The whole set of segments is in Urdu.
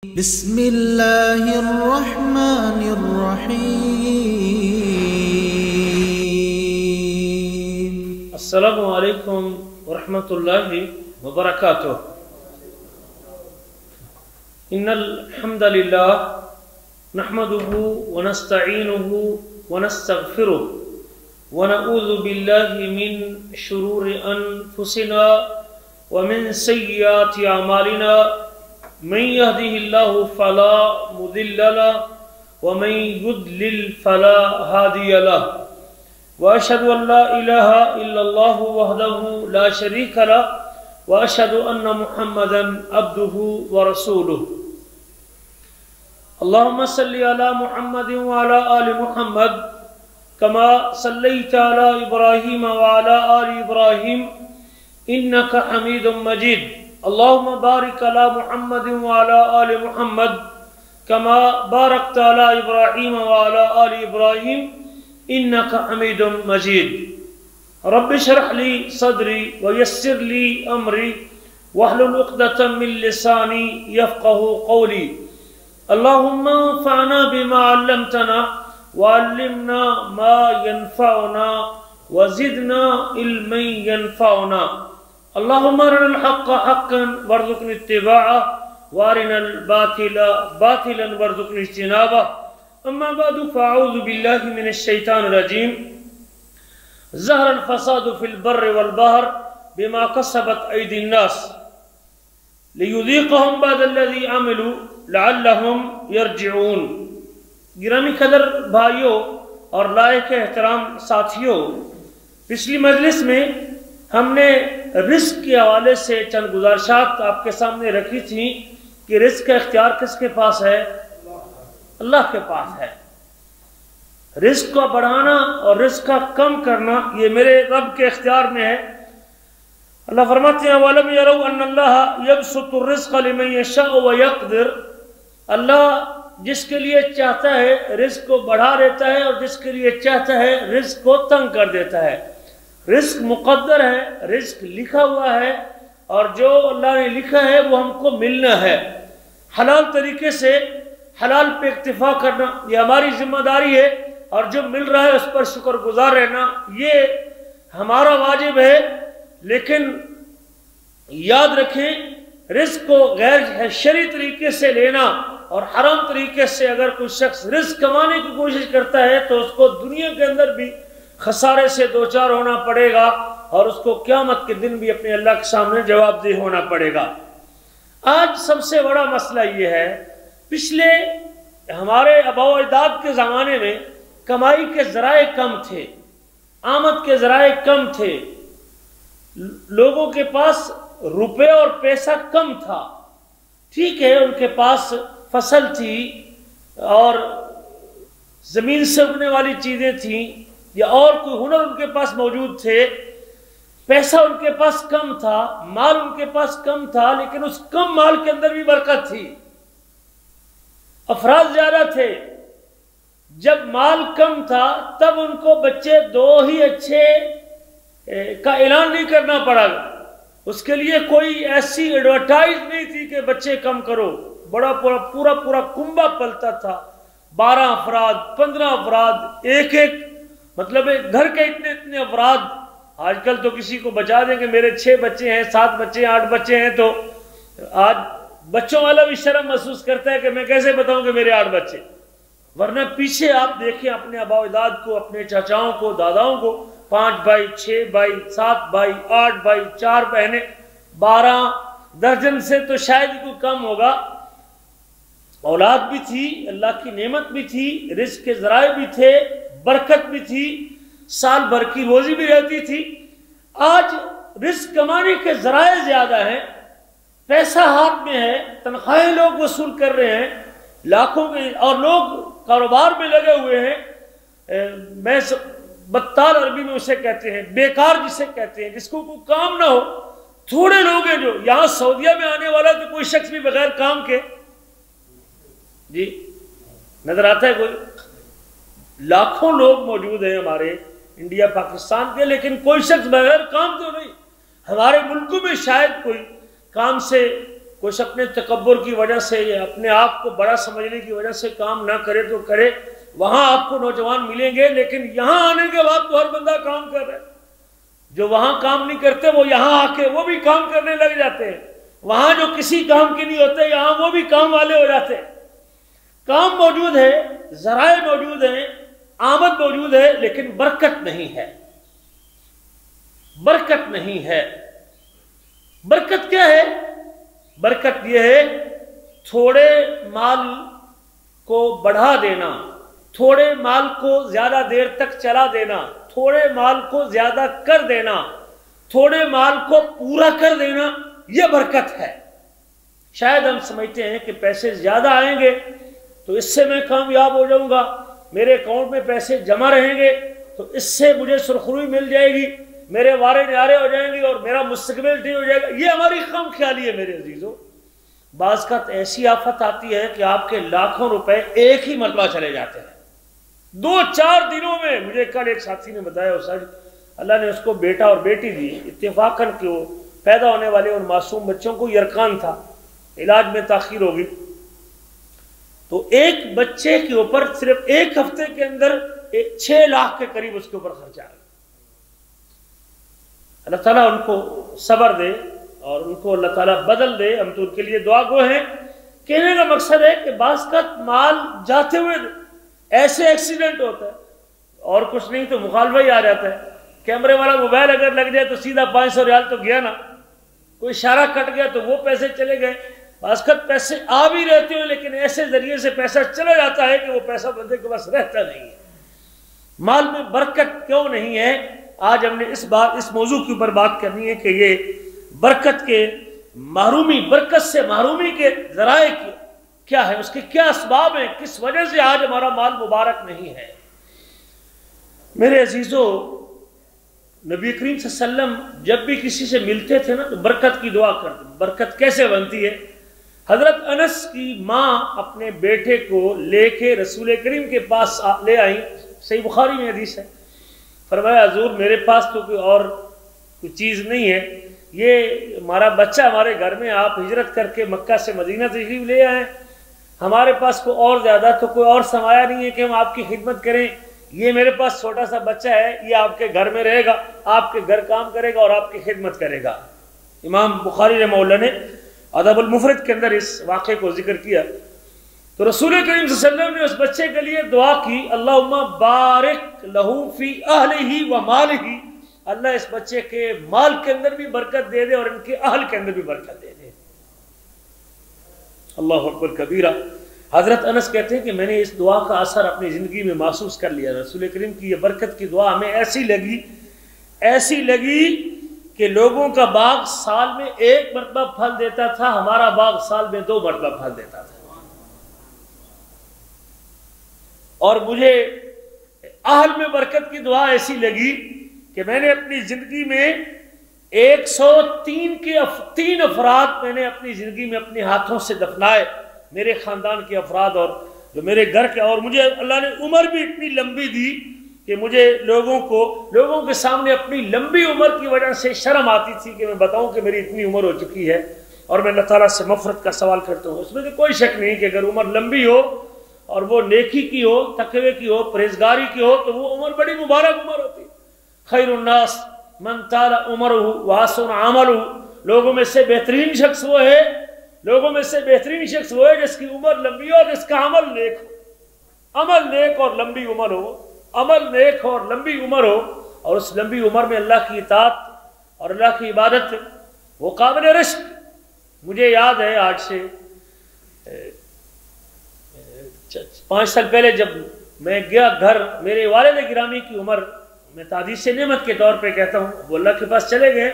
بسم اللہ الرحمن الرحیم۔ السلام علیکم ورحمۃ اللہ وبرکاتہ۔ ان الحمد للہ نحمده ونستعینه ونستغفره ونعوذ باللہ من شرور انفسنا ومن سیئات اعمالنا، من يهده الله فلا مضل له ومن يضلل فلا هادي له، واشهد ان لا اله الا الله وحده لا شريك له، واشهد ان محمدا عبده ورسوله۔ اللهم صل على محمد وعلى آل محمد كما صليت على ابراهيم وعلى آل ابراهيم انك حميد مجيد۔ اللهم بارك على محمد وعلى آل محمد كما باركت على إبراهيم وعلى آل إبراهيم إنك حميد مجيد۔ رب اشرح لي صدري ويسر لي أمري واحلل عقدة من لساني يفقه قولي۔ اللهم انفعنا بما علمتنا وعلمنا ما ينفعنا وزدنا علما ينفعنا۔ اللهم ارنا الحق حقا وارزقنا اتباعه وارنا الباطل باطلا وارزقنا اجتنابه۔ اما بعد فاعوذ بالله من الشيطان الرجيم۔ ظهر الفساد في البر والبحر بما كسبت ايدي الناس ليذيقهم بعض الذي عملوا لعلهم يرجعون۔ گرامی قدر بھائیوں اور لائق احترام ساتھیوں، پچھلی مجلس میں ہم نے رزق کے حوالے سے چند گزارشات آپ کے سامنے رکھی تھی کہ رزق کا اختیار کس کے پاس ہے؟ اللہ کے پاس ہے۔ رزق کو بڑھانا اور رزق کا کم کرنا یہ میرے رب کے اختیار میں ہے۔ اللہ فرماتے ہیں وَلَمْ يَرَوْا أَنَّ اللَّهَ يَبْسُطُ الرِّزْقَ لِمَنْ يَشَاءُ وَيَقْدِرُ۔ اللہ جس کے لیے چاہتا ہے رزق کو بڑھا دیتا ہے اور جس کے لیے چاہتا ہے رزق کو تنگ کر دیتا ہے۔ رزق مقدر ہے، رزق لکھا ہوا ہے، اور جو اللہ نے لکھا ہے وہ ہم کو ملنا ہے۔ حلال طریقے سے حلال پہ اکتفا کرنا یہ ہماری ذمہ داری ہے، اور جو مل رہا ہے اس پر شکر گزار رہنا یہ ہمارا واجب ہے۔ لیکن یاد رکھیں رزق کو غیر شرعی طریقے سے لینا اور حرام طریقے سے اگر کوئی شخص رزق کمانے کی کوشش کرتا ہے تو اس کو دنیا کے اندر بھی خسارے سے دوچار ہونا پڑے گا، اور اس کو قیامت کے دن بھی اپنے اللہ کے سامنے جواب دہ ہونا پڑے گا۔ آج سب سے بڑا مسئلہ یہ ہے، پچھلے ہمارے آباء و اجداد کے زمانے میں کمائی کے ذرائع کم تھے، آمد کے ذرائع کم تھے، لوگوں کے پاس روپے اور پیسہ کم تھا۔ ٹھیک ہے ان کے پاس فصل تھی اور زمین سے اگنے والی چیزیں تھیں یا اور کوئی ہنر ان کے پاس موجود تھے، پیسہ ان کے پاس کم تھا، مال ان کے پاس کم تھا، لیکن اس کم مال کے اندر بھی برکت تھی، افراد زیادہ تھے۔ جب مال کم تھا تب ان کو بچے دو ہی اچھے کا اعلان نہیں کرنا پڑا، اس کے لیے کوئی ایسی ایڈورٹائز نہیں تھی کہ بچے کم کرو، بڑا پورا کنبہ پلتا تھا، 12 افراد 15 افراد ایک مطلب گھر کے اتنے افراد۔ آج کل تو کسی کو بچا دیں کہ میرے 6 بچے ہیں 7 بچے ہیں 8 بچے ہیں، تو آج بچوں والا بھی شرم محسوس کرتا ہے کہ میں کیسے بتاؤں کہ میرے 8 بچے، ورنہ پیچھے آپ دیکھیں اپنے آباء و اجداد کو، اپنے چاچاؤں کو، داداؤں کو، 5 بھائی 6 بھائی 7 بھائی 8 بھائی 4 بہنیں، 12 درجن سے تو شاید ہی کوئی کم ہوگا۔ اولاد بھی تھی، اللہ کی نعمت بھی تھی، رزق کے ذرائع بھی تھے، برکت بھی تھی، سال بھر کی روزی بھی رہتی تھی۔ آج رزق کمانے کے ذرائع زیادہ ہیں، پیسہ ہاتھ میں ہے، تنخواہیں لوگ وصول کر رہے ہیں لاکھوں کے، اور لوگ کاروبار میں لگے ہوئے ہیں۔ میں بطال عربی میں اسے کہتے ہیں، بیکار جسے کہتے ہیں، جس کو کوئی کام نہ ہو۔ تھوڑے لوگ ہیں جو یہاں سعودیہ میں آنے والا تو کوئی شخص بھی بغیر کام کے، جی نظر آتا ہے کوئی؟ لاکھوں لوگ موجود ہیں ہمارے انڈیا پاکستان کے، لیکن کوئی شخص بغیر کام تو نہیں۔ ہمارے ملکوں میں شاید کوئی کام سے کچھ اپنے تکبر کی وجہ سے یا اپنے آپ کو بڑا سمجھنے کی وجہ سے کام نہ کرے تو کرے، وہاں آپ کو نوجوان ملیں گے، لیکن یہاں آنے کے بعد تو ہر بندہ کام کر رہا ہے۔ جو وہاں کام نہیں کرتے وہ یہاں آ کے وہ بھی کام کرنے لگ جاتے ہیں، وہاں جو کسی کام کے نہیں ہوتے یہاں وہ بھی کام والے ہو جاتے ہیں۔ کام موجود ہے، ذرائع موجود ہیں، آمد موجود ہے، لیکن برکت نہیں ہے، برکت نہیں ہے۔ برکت کیا ہے؟ برکت یہ ہے تھوڑے مال کو بڑھا دینا، تھوڑے مال کو زیادہ دیر تک چلا دینا، تھوڑے مال کو زیادہ کر دینا، تھوڑے مال کو پورا کر دینا، یہ برکت ہے۔ شاید ہم سمجھتے ہیں کہ پیسے زیادہ آئیں گے تو اس سے میں کامیاب ہو جاؤں گا، میرے اکاؤنٹ میں پیسے جمع رہیں گے تو اس سے مجھے سرخروئی مل جائے گی، میرے وارے نیارے ہو جائیں گے اور میرا مستقبل ٹھیک ہو جائے گا۔ یہ ہماری خام خیالی ہے میرے عزیزوں۔ بعض کا ایسی آفت آتی ہے کہ آپ کے لاکھوں روپے ایک ہی مرتبہ چلے جاتے ہیں، 2-4 دنوں میں۔ مجھے کل ایک ساتھی نے بتایا، اللہ نے اس کو بیٹا اور بیٹی دی، اتفاقاً کہ وہ پیدا ہونے والے ان معصوم بچوں کو یرقان تھا، علاج میں تاخیر ہوگی، تو ایک بچے کے اوپر صرف ایک ہفتے کے اندر 6 لاکھ کے قریب اس کے اوپر خرچہ آیا۔ اللہ تعالیٰ ان کو صبر دے اور ان کو اللہ تعالیٰ بدل دے، ہم تو ان کے لیے دعا گو ہیں۔ کہنے کا مقصد ہے کہ بعض کا مال جاتے ہوئے ایسے ایکسیڈنٹ ہوتا ہے اور کچھ نہیں تو مخالفہ ہی آ جاتا ہے، کیمرے والا موبائل اگر لگ جائے تو سیدھا 500 ریال تو گیا نا، کوئی اشارہ کٹ گیا تو وہ پیسے چلے گئے۔ بعض کا پیسے آ بھی رہتے ہیں لیکن ایسے ذریعے سے پیسہ چلا جاتا ہے کہ وہ پیسہ بندے کے پاس رہتا نہیں ہے۔ مال میں برکت کیوں نہیں ہے؟ آج ہم نے اس موضوع کے اوپر بات کرنی ہے کہ یہ برکت کے محرومی، برکت سے محرومی کے ذرائع کیا ہے، اس کے کیا اسباب ہیں، کس وجہ سے آج ہمارا مال مبارک نہیں ہے۔ میرے عزیزو، نبی کریم صلی اللہ علیہ وسلم جب بھی کسی سے ملتے تھے نا تو برکت کی دعا کرتے۔ برکت کیسے بنتی ہے؟ حضرت انس کی ماں اپنے بیٹے کو لے کے رسول کریم کے پاس لے آئیں، صحیح بخاری میں حدیث ہے، فرمایا حضور میرے پاس تو کوئی چیز نہیں ہے، یہ ہمارا بچہ ہمارے گھر میں، آپ ہجرت کر کے مکہ سے مدینہ تشریف لے آئیں، ہمارے پاس کوئی اور زیادہ تو کوئی اور سرمایہ نہیں ہے کہ ہم آپ کی خدمت کریں، یہ میرے پاس چھوٹا سا بچہ ہے، یہ آپ کے گھر میں رہے گا، آپ کے گھر کام کرے گا اور آپ کی خدمت کرے گا۔ امام بخاری رحمہ اللہ نے ادب المفرد کے اندر اس واقعے کو ذکر کیا تو رسول کریم صلی اللہ علیہ وسلم نے اس بچے کے لیے دعا کی، اللہم بارک لہو فی اہلہ و مالہ، اللہ اس بچے کے مال کے اندر بھی برکت دے دے اور ان کے اہل کے اندر بھی برکت دے دے۔ اللہ اکبر کبیرہ۔ حضرت انس کہتے ہیں کہ میں نے اس دعا کا اثر اپنی زندگی میں محسوس کر لیا، رسول کریم کی یہ برکت کی دعا ہمیں ایسی لگی کہ لوگوں کا باغ سال میں 1 مرتبہ پھل دیتا تھا، ہمارا باغ سال میں 2 مرتبہ پھل دیتا تھا۔ اور مجھے اہل میں برکت کی دعا ایسی لگی کہ میں نے اپنی زندگی میں 103 افراد میں نے اپنی زندگی میں اپنے ہاتھوں سے دفنائے، میرے خاندان کے افراد اور جو میرے گھر کے، اور مجھے اللہ نے عمر بھی اتنی لمبی دی کہ مجھے لوگوں کے سامنے اپنی لمبی عمر کی وجہ سے شرم آتی تھی کہ میں بتاؤں کہ میری اتنی عمر ہو چکی ہے اور میں اللہ تعالیٰ سے مغفرت کا سوال کرتا ہوں۔ اس میں تو کوئی شک نہیں کہ اگر عمر لمبی ہو اور وہ نیکی کی ہو، تقوی کی ہو، پرہیزگاری کی ہو تو وہ عمر بڑی مبارک عمر ہوتی۔ خیر الناس من طال عمرہ وحسن عملہ، لوگوں میں سے بہترین شخص وہ ہے جس کی عمر لمبی ہو اور جس کا عمل نیک ہو، عمل نیک اور لمبی عمر ہو، عمل نیک اور لمبی عمر ہو، اور اس لمبی عمر میں اللہ کی اطاعت اور اللہ کی عبادت وہ قابل رشک۔ مجھے یاد ہے آج سے 5 سال پہلے جب میں گیا گھر، میرے والد گرامی کی عمر میں تعدیث نعمت کے طور پہ کہتا ہوں، وہ اللہ کے پاس چلے گئے،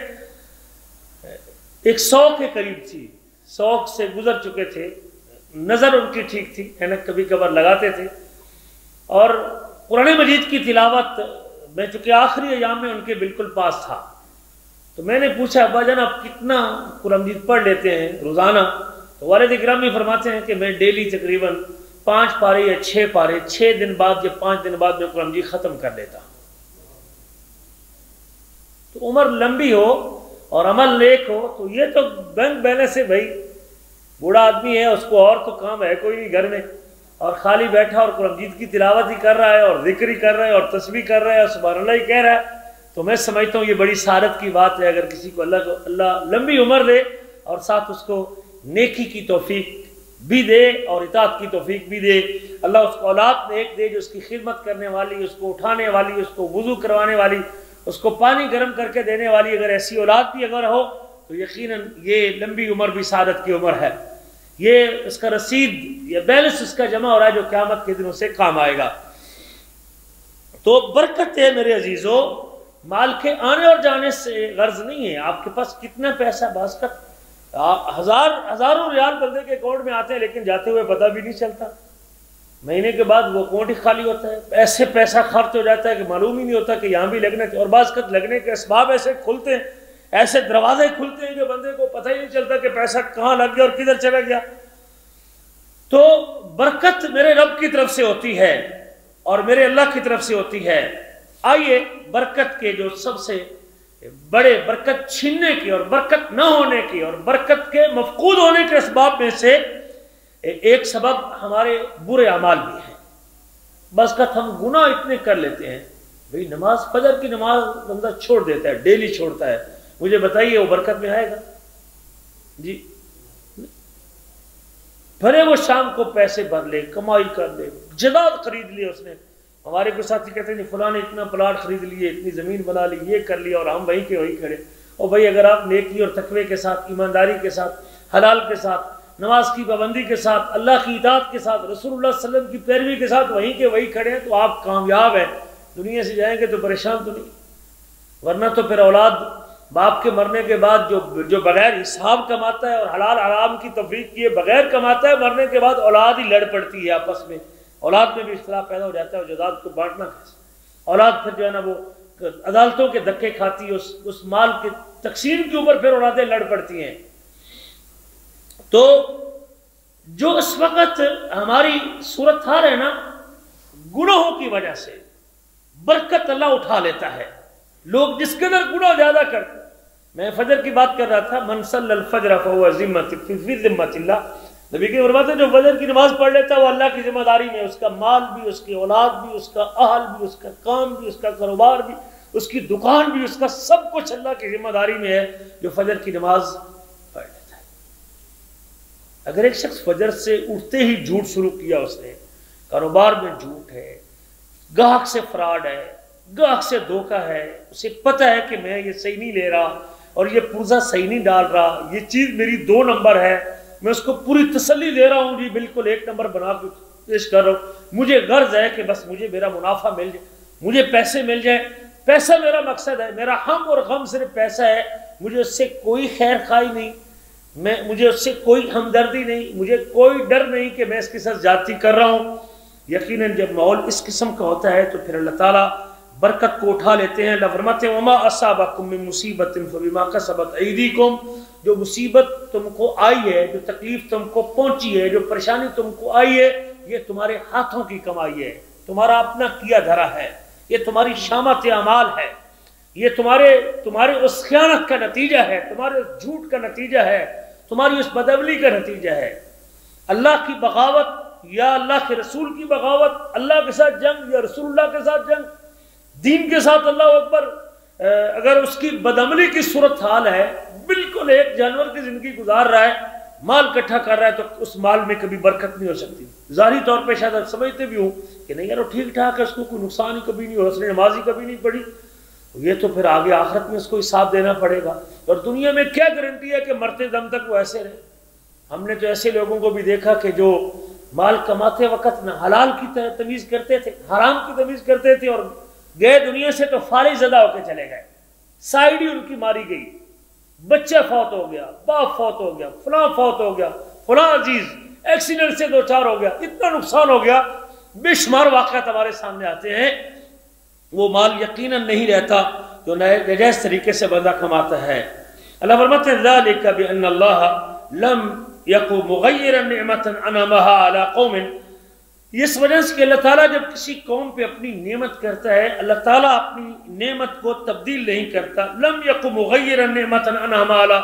100 کے قریب تھی، 100 سے گزر چکے تھے، نظر ان کی ٹھیک تھی، اینک کبھی کبھار لگاتے تھے، اور قرآن مجید کی تلاوت میں چونکہ آخری ایام میں ان کے بالکل پاس تھا، تو میں نے پوچھا ابا جان آپ کتنا قرآن مجید پڑھ لیتے ہیں روزانہ؟ تو والد گرامی فرماتے ہیں کہ میں ڈیلی تقریباً 5 پارے یا 6 پارے 6 دن بعد یا 5 دن بعد میں قرآن مجید ختم کر لیتا ہوں۔ تو عمر لمبی ہو اور عمل نیک ہو تو یہ تو بینک بیلنس ہے بھائی، بوڑھا آدمی ہے، اس کو اور تو کام ہے کوئی نہیں گھر میں، اور خالی بیٹھا اور قرآن مجید کی تلاوت ہی کر رہا ہے اور ذکر ہی کر رہا ہے اور تسبیح کر رہا ہے اور سبحان اللہ ہی کہہ رہا ہے، تو میں سمجھتا ہوں یہ بڑی سعادت کی بات ہے اگر کسی کو اللہ لمبی عمر دے اور ساتھ اس کو نیکی کی توفیق بھی دے اور اطاعت کی توفیق بھی دے۔ اللہ اس کو اولاد نیک دے جو اس کی خدمت کرنے والی، اس کو اٹھانے والی، اس کو وضو کروانے والی، اس کو پانی گرم کر کے دینے والی، اگر ایسی اولاد بھی اگر ہو تو یقیناً یہ لمبی عمر بھی سعادت کی عمر ہے، یہ اس کا رسید یا بیلنس اس کا جمع ہو رہا ہے جو قیامت کے دن اسے کام آئے گا۔ تو برکت ہے میرے عزیزو، مال کے آنے اور جانے سے غرض نہیں ہے، آپ کے پاس کتنا پیسہ، بعض کا ہزاروں ریال بندے کے اکاؤنٹ میں آتے ہیں لیکن جاتے ہوئے پتہ بھی نہیں چلتا، مہینے کے بعد وہ اکاؤنٹ ہی خالی ہوتا ہے، ایسے پیسہ خرچ ہو جاتا ہے کہ معلوم ہی نہیں ہوتا کہ یہاں بھی لگنا ہے، اور بعض کا لگنے کے اسباب ایسے کھلتے ہیں، ایسے دروازے کھلتے ہیں کہ بندے کو پتہ ہی نہیں چلتا کہ پیسہ کہاں لگ گیا اور کدھر چلا گیا۔ تو برکت میرے رب کی طرف سے ہوتی ہے اور میرے اللہ کی طرف سے ہوتی ہے۔ آئیے برکت کے جو سب سے بڑے برکت چھیننے کی اور برکت نہ ہونے کی اور برکت کے مفقود ہونے کے اسباب میں سے ایک سبب ہمارے برے اعمال بھی ہیں۔ بس کا ہم گناہ اتنے کر لیتے ہیں، بھئی نماز، فجر کی نماز بندہ چھوڑ دیتا ہے، ڈیلی چھوڑتا ہے، مجھے بتائیے وہ برکت میں آئے گا؟ جی بھلے وہ شام کو پیسے بھر لے، کمائی کر لے، جائیداد خرید لی اس نے، ہمارے کوئی ساتھی کہتے ہیں فلاں نے اتنا پلاٹ خرید لیے، اتنی زمین بنا لی، یہ کر لیا، اور ہم وہیں کے وہیں کھڑے۔ اور بھائی اگر آپ نیکی اور تقوی کے ساتھ، ایمانداری کے ساتھ، حلال کے ساتھ، نماز کی پابندی کے ساتھ، اللہ کی اطاعت کے ساتھ، رسول اللہ صلی اللہ علیہ وسلم کی پیروی کے ساتھ وہیں کے وہیں کھڑے ہیں تو آپ کامیاب ہیں، دنیا سے جائیں گے تو پریشان تو نہیں۔ ورنہ تو پھر اولاد باپ کے مرنے کے بعد جو بغیر حساب کماتا ہے اور حلال حرام کی تفریق کیے بغیر کماتا ہے، مرنے کے بعد اولاد ہی لڑ پڑتی ہے آپس میں، اولاد میں بھی اختلاف پیدا ہو جاتا ہے، اور جائیداد کو بانٹنا کیسے، اولاد پھر جو ہے نا وہ عدالتوں کے دھکے کھاتی ہے، اس مال کے تقسیم کے اوپر پھر اولادیں لڑ پڑتی ہیں۔ تو جو اس وقت ہماری صورتحال ہے نا، گناہوں کی وجہ سے برکت اللہ اٹھا لیتا ہے، لوگ جس قدر گناہ زیادہ کرتے ہیں۔ میں فجر کی بات کر رہا تھا، من صلی الفجر فهو فی ذمۃ اللہ، نبی کے فرماتے ہیں جو فجر کی نماز پڑھ لیتا ہے وہ اللہ کی ذمہ داری میں، اس کا مال بھی، اس کی اولاد بھی، اس کا اہل بھی، اس کا کام بھی، اس کا کاروبار بھی، اس کی دکان بھی، اس کا سب کچھ اللہ کی ذمہ داری میں ہے جو فجر کی نماز پڑھ لیتا ہے۔ اگر ایک شخص فجر سے اٹھتے ہی جھوٹ شروع کیا، اس نے کاروبار میں جھوٹ ہے، گاہک سے فراڈ ہے، گاہک سے دھوکہ ہے، اسے پتہ ہے کہ میں یہ صحیح نہیں لے رہا اور یہ پرزہ صحیح نہیں ڈال رہا، یہ چیز میری 2 نمبر ہے، میں اس کو پوری تسلی دے رہا ہوں، جی بالکل 1 نمبر بنا کے پیش کر رہا ہوں، مجھے غرض ہے کہ بس مجھے میرا منافع مل جائے، مجھے پیسے مل جائیں، پیسہ میرا مقصد ہے، میرا ہم اور غم صرف پیسہ ہے، مجھے اس سے کوئی خیر خواہی نہیں، مجھے اس سے کوئی ہمدردی نہیں، مجھے کوئی ڈر نہیں کہ میں اس کے ساتھ زیادتی کر رہا ہوں۔ یقیناً جب ماحول اس قسم کا ہوتا ہے تو پھر اللہ تعالیٰ برکت کو اٹھا لیتے ہیں۔ اللہ فرماتے ہیں وما اصابکم من مصیبت فبما کسبت ایدیکم، جو مصیبت تم کو آئی ہے، جو تکلیف تم کو پہنچی ہے، جو پریشانی تم کو آئی ہے، یہ تمہارے ہاتھوں کی کمائی ہے، تمہارا اپنا کیا دھرا ہے، یہ تمہاری شامت اعمال ہے، یہ تمہارے اس خیانت کا نتیجہ ہے، تمہارے اس جھوٹ کا نتیجہ ہے، تمہاری اس بدعملی کا نتیجہ ہے۔ اللہ کی بغاوت یا اللہ کے رسول کی بغاوت، اللہ کے ساتھ جنگ یا رسول اللہ کے ساتھ جنگ، دین کے ساتھ اللہ اکبر، اگر اس کی بدعملی کی صورتحال ہے، بالکل ایک جانور کی زندگی گزار رہا ہے، مال اکٹھا کر رہا ہے، تو اس مال میں کبھی برکت نہیں ہو سکتی۔ ظاہری طور پہ شاید آپ سمجھتے بھی ہوں کہ نہیں یار وہ ٹھیک ٹھاک ہے، اس کو کوئی نقصان ہی کبھی نہیں ہو، اس نے نماز ہی کبھی نہیں پڑھی، یہ تو پھر آگے آخرت میں اس کو حساب دینا پڑے گا، اور دنیا میں کیا گارنٹی ہے کہ مرتے دم تک وہ ایسے رہے۔ ہم نے تو ایسے لوگوں کو بھی دیکھا کہ جو مال کماتے وقت نہ حلال کی تمیز کرتے تھے، حرام کی تمیز کرتے تھے، اور گئے دنیا سے تو فارغ زدہ ہو کے چلے گئے، سائیڈ ہی ان کی ماری گئی، بچہ فوت ہو گیا، باپ فوت ہو گیا، فلاں فوت ہو گیا، فلاں عزیز ایکسیڈنٹ سے 2-4 ہو گیا، اتنا نقصان ہو گیا، بے شمار واقعات ہمارے سامنے آتے ہیں۔ وہ مال یقیناً نہیں رہتا جو ناجائز طریقے سے بندہ کماتا ہے۔ اللہ فرماتے ہیں ذالک بان اللہ لم یکن مغیرا نعمتا انعمها علی قوم، اس وجہ سے کہ اللہ تعالیٰ جب کسی قوم پہ اپنی نعمت کرتا ہے، اللہ تعالیٰ اپنی نعمت کو تبدیل نہیں کرتا۔ لم یکن مغیرا نعمتا انعمها علی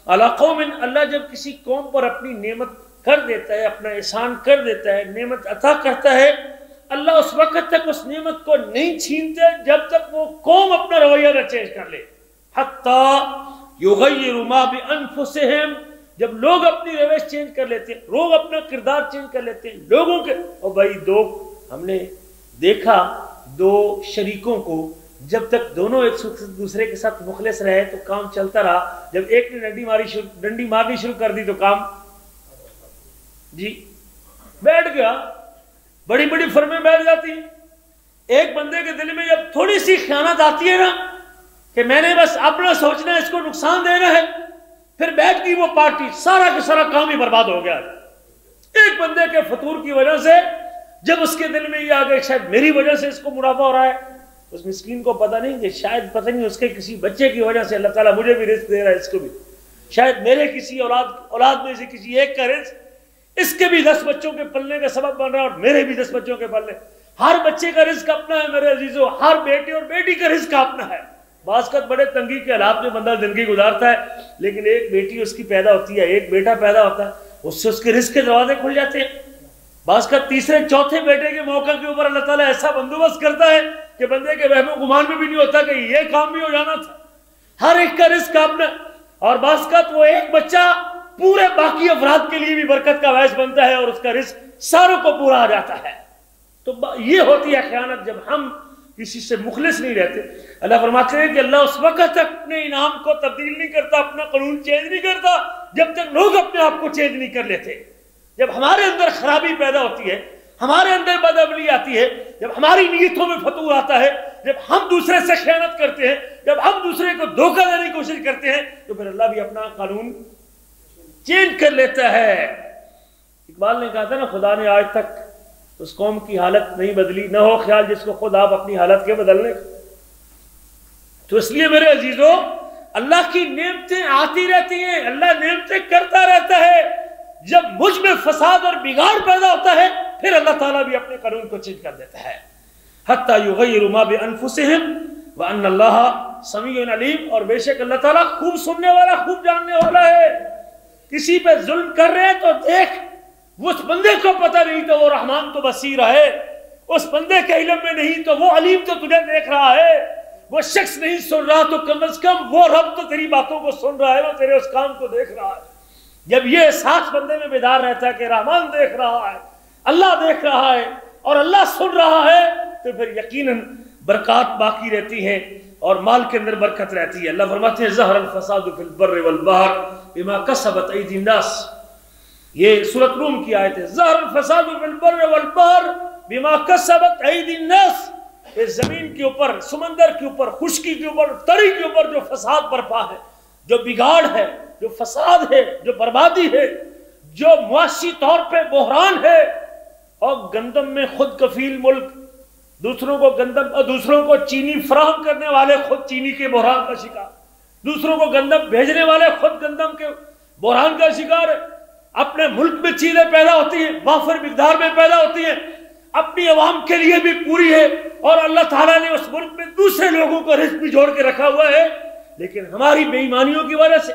علی قوم، اللہ جب کسی قوم پر اپنی نعمت کر دیتا ہے، اپنا احسان کر دیتا ہے، نعمت عطا کرتا ہے، اللہ اس وقت تک اس نعمت کو نہیں چھینتے جب تک وہ قوم اپنا رویہ نہ چینج کر لے. حتی یغیروا ما بانفسہم، جب لوگ اپنی روش چینج کر لیتے ہیں، لوگ اپنا کردار چینج کر لیتے ہیں، لوگوں کے اور بھائی ہم نے دیکھا دو شریکوں کو، جب تک دونوں ایک دوسرے کے ساتھ مخلص رہے تو کام چلتا رہا. جب ایک نے ڈنڈی مارنی شروع کر دی تو کام بیٹھ گیا. بڑی بڑی فرمیں بیٹھ جاتی ہیں. ایک بندے کے دل میں جب تھوڑی سی خیانت آتی ہے نا کہ میں نے بس اپنا سوچنا ہے، اس کو نقصان دینا ہے، پھر بیٹھ گئی وہ پارٹی، سارا کا سارا کام ہی برباد ہو گیا. ایک بندے کے فطور کی وجہ سے جب اس کے دل میں یہ آ گیا شاید میری وجہ سے اس کو منافع ہو رہا ہے، اس مسکین کو پتہ نہیں کہ شاید پتہ نہیں اس کے کسی بچے کی وجہ سے اللہ تعالیٰ مجھے بھی رزق دے رہا ہے، اس کو بھی شاید میرے کسی اولاد میں سے کسی ایک کا رزق اس کے بھی 10 بچوں کے پلنے کا سبب بن رہا ہے اور میرے بھی 10 بچوں کے پلنے. ہر بچے کا رزق اپنا ہے میرے عزیزو، ہر بیٹے اور بیٹی کا رزق اپنا ہے. بعض کا بڑے تنگی کے حالات میں بندہ زندگی گزارتا ہے، لیکن ایک بیٹی اس کی پیدا ہوتی ہے، ایک بیٹا پیدا ہوتا ہے، اس سے اس کے رزق کے دروازے کھل جاتے ہیں. بعض کا تیسرے چوتھے بیٹے کے موقع کے اوپر اللہ تعالیٰ ایسا بندوبست کرتا ہے کہ بندے کے وہم و گمان میں بھی نہیں ہوتا کہ یہ کام بھی ہو جانا تھا. ہر ایک کا رزق اپنا. اور بعض کا وہ ایک بچہ پورے باقی افراد کے لیے بھی برکت کا باعث بنتا ہے اور اس کا رزق ساروں کو پورا آ جاتا ہے. تو یہ ہوتی ہے خیانت جب ہم کسی سے مخلص نہیں رہتے. اللہ فرماتے ہیں کہ اللہ اس وقت تک اپنے انعام کو تبدیل نہیں کرتا، اپنا قانون چینج نہیں کرتا جب تک لوگ اپنے آپ کو چینج نہیں کر لیتے. جب ہمارے اندر خرابی پیدا ہوتی ہے، ہمارے اندر بدعملی آتی ہے، جب ہماری نیتوں میں فتور آتا ہے، جب ہم دوسرے سے خیانت کرتے ہیں، جب ہم دوسرے کو دھوکہ دینے کی کوشش کرتے ہیں، تو پھر اللہ بھی اپنا قانون چینج کر لیتا ہے. اقبال نے کہا تھا نا، خدا نے آج تک اس قوم کی حالت نہیں بدلی، نہ ہو خیال جس کو خود آپ اپنی حالت کے بدلنے. تو اس لیے میرے عزیزو، اللہ کی نعمتیں آتی رہتی ہیں، اللہ نعمتیں کرتا رہتا ہے. جب مجھ میں فساد اور بگاڑ پیدا ہوتا ہے پھر اللہ تعالیٰ بھی اپنے قانون کو چینج کر دیتا ہے. حتی یغیروا ما بانفسہم وان اللہ سمیع علیم، اور بے شک اللہ تعالیٰ خوب سننے والا، خوب جاننے والا ہے. کسی پہ ظلم کر رہے ہیں تو دیکھ، اس بندے کو پتہ نہیں تو وہ رحمان تو بصیر ہے، اس بندے کے علم میں نہیں تو وہ علیم تو تجھے دیکھ رہا ہے. وہ شخص نہیں سن رہا تو کم از کم وہ رب تو تیری باتوں کو سن رہا ہے، وہ تیرے اس کام کو دیکھ رہا ہے. جب یہ احساس بندے میں بیدار رہتا ہے کہ رحمان دیکھ رہا ہے، اللہ دیکھ رہا ہے اور اللہ سن رہا ہے، تو پھر یقیناً برکات باقی رہتی ہیں اور مال کے اندر برکت رہتی ہے. اللہ فرماتے ہیں ظہر الفساد فی البر والبحر بما کسبت ایدی الناس. یہ سورۃ روم کی آیت ہے. ظہر الفساد فی البر والبحر بما کسبت ایدی الناس. اس زمین کے اوپر، سمندر کے اوپر، خشکی کے اوپر، تری کے اوپر جو فساد برپا ہے، جو بگاڑ ہے، جو فساد ہے، جو بربادی ہے، جو معاشی طور پہ بحران ہے، اور گندم میں خود کفیل ملک، دوسروں کو گندم اور دوسروں کو چینی فراہم کرنے والے خود چینی کے بحران کا شکار، دوسروں کو گندم بھیجنے والے خود گندم کے بحران کا شکار ہے. اپنے ملک میں چیزیں پیدا ہوتی ہیں، وافر مقدار میں پیدا ہوتی ہیں، اپنی عوام کے لیے بھی پوری ہے، اور اللہ تعالیٰ نے اس ملک میں دوسرے لوگوں کو رزق بھی جوڑ کے رکھا ہوا ہے. لیکن ہماری بے ایمانیوں کی وجہ سے،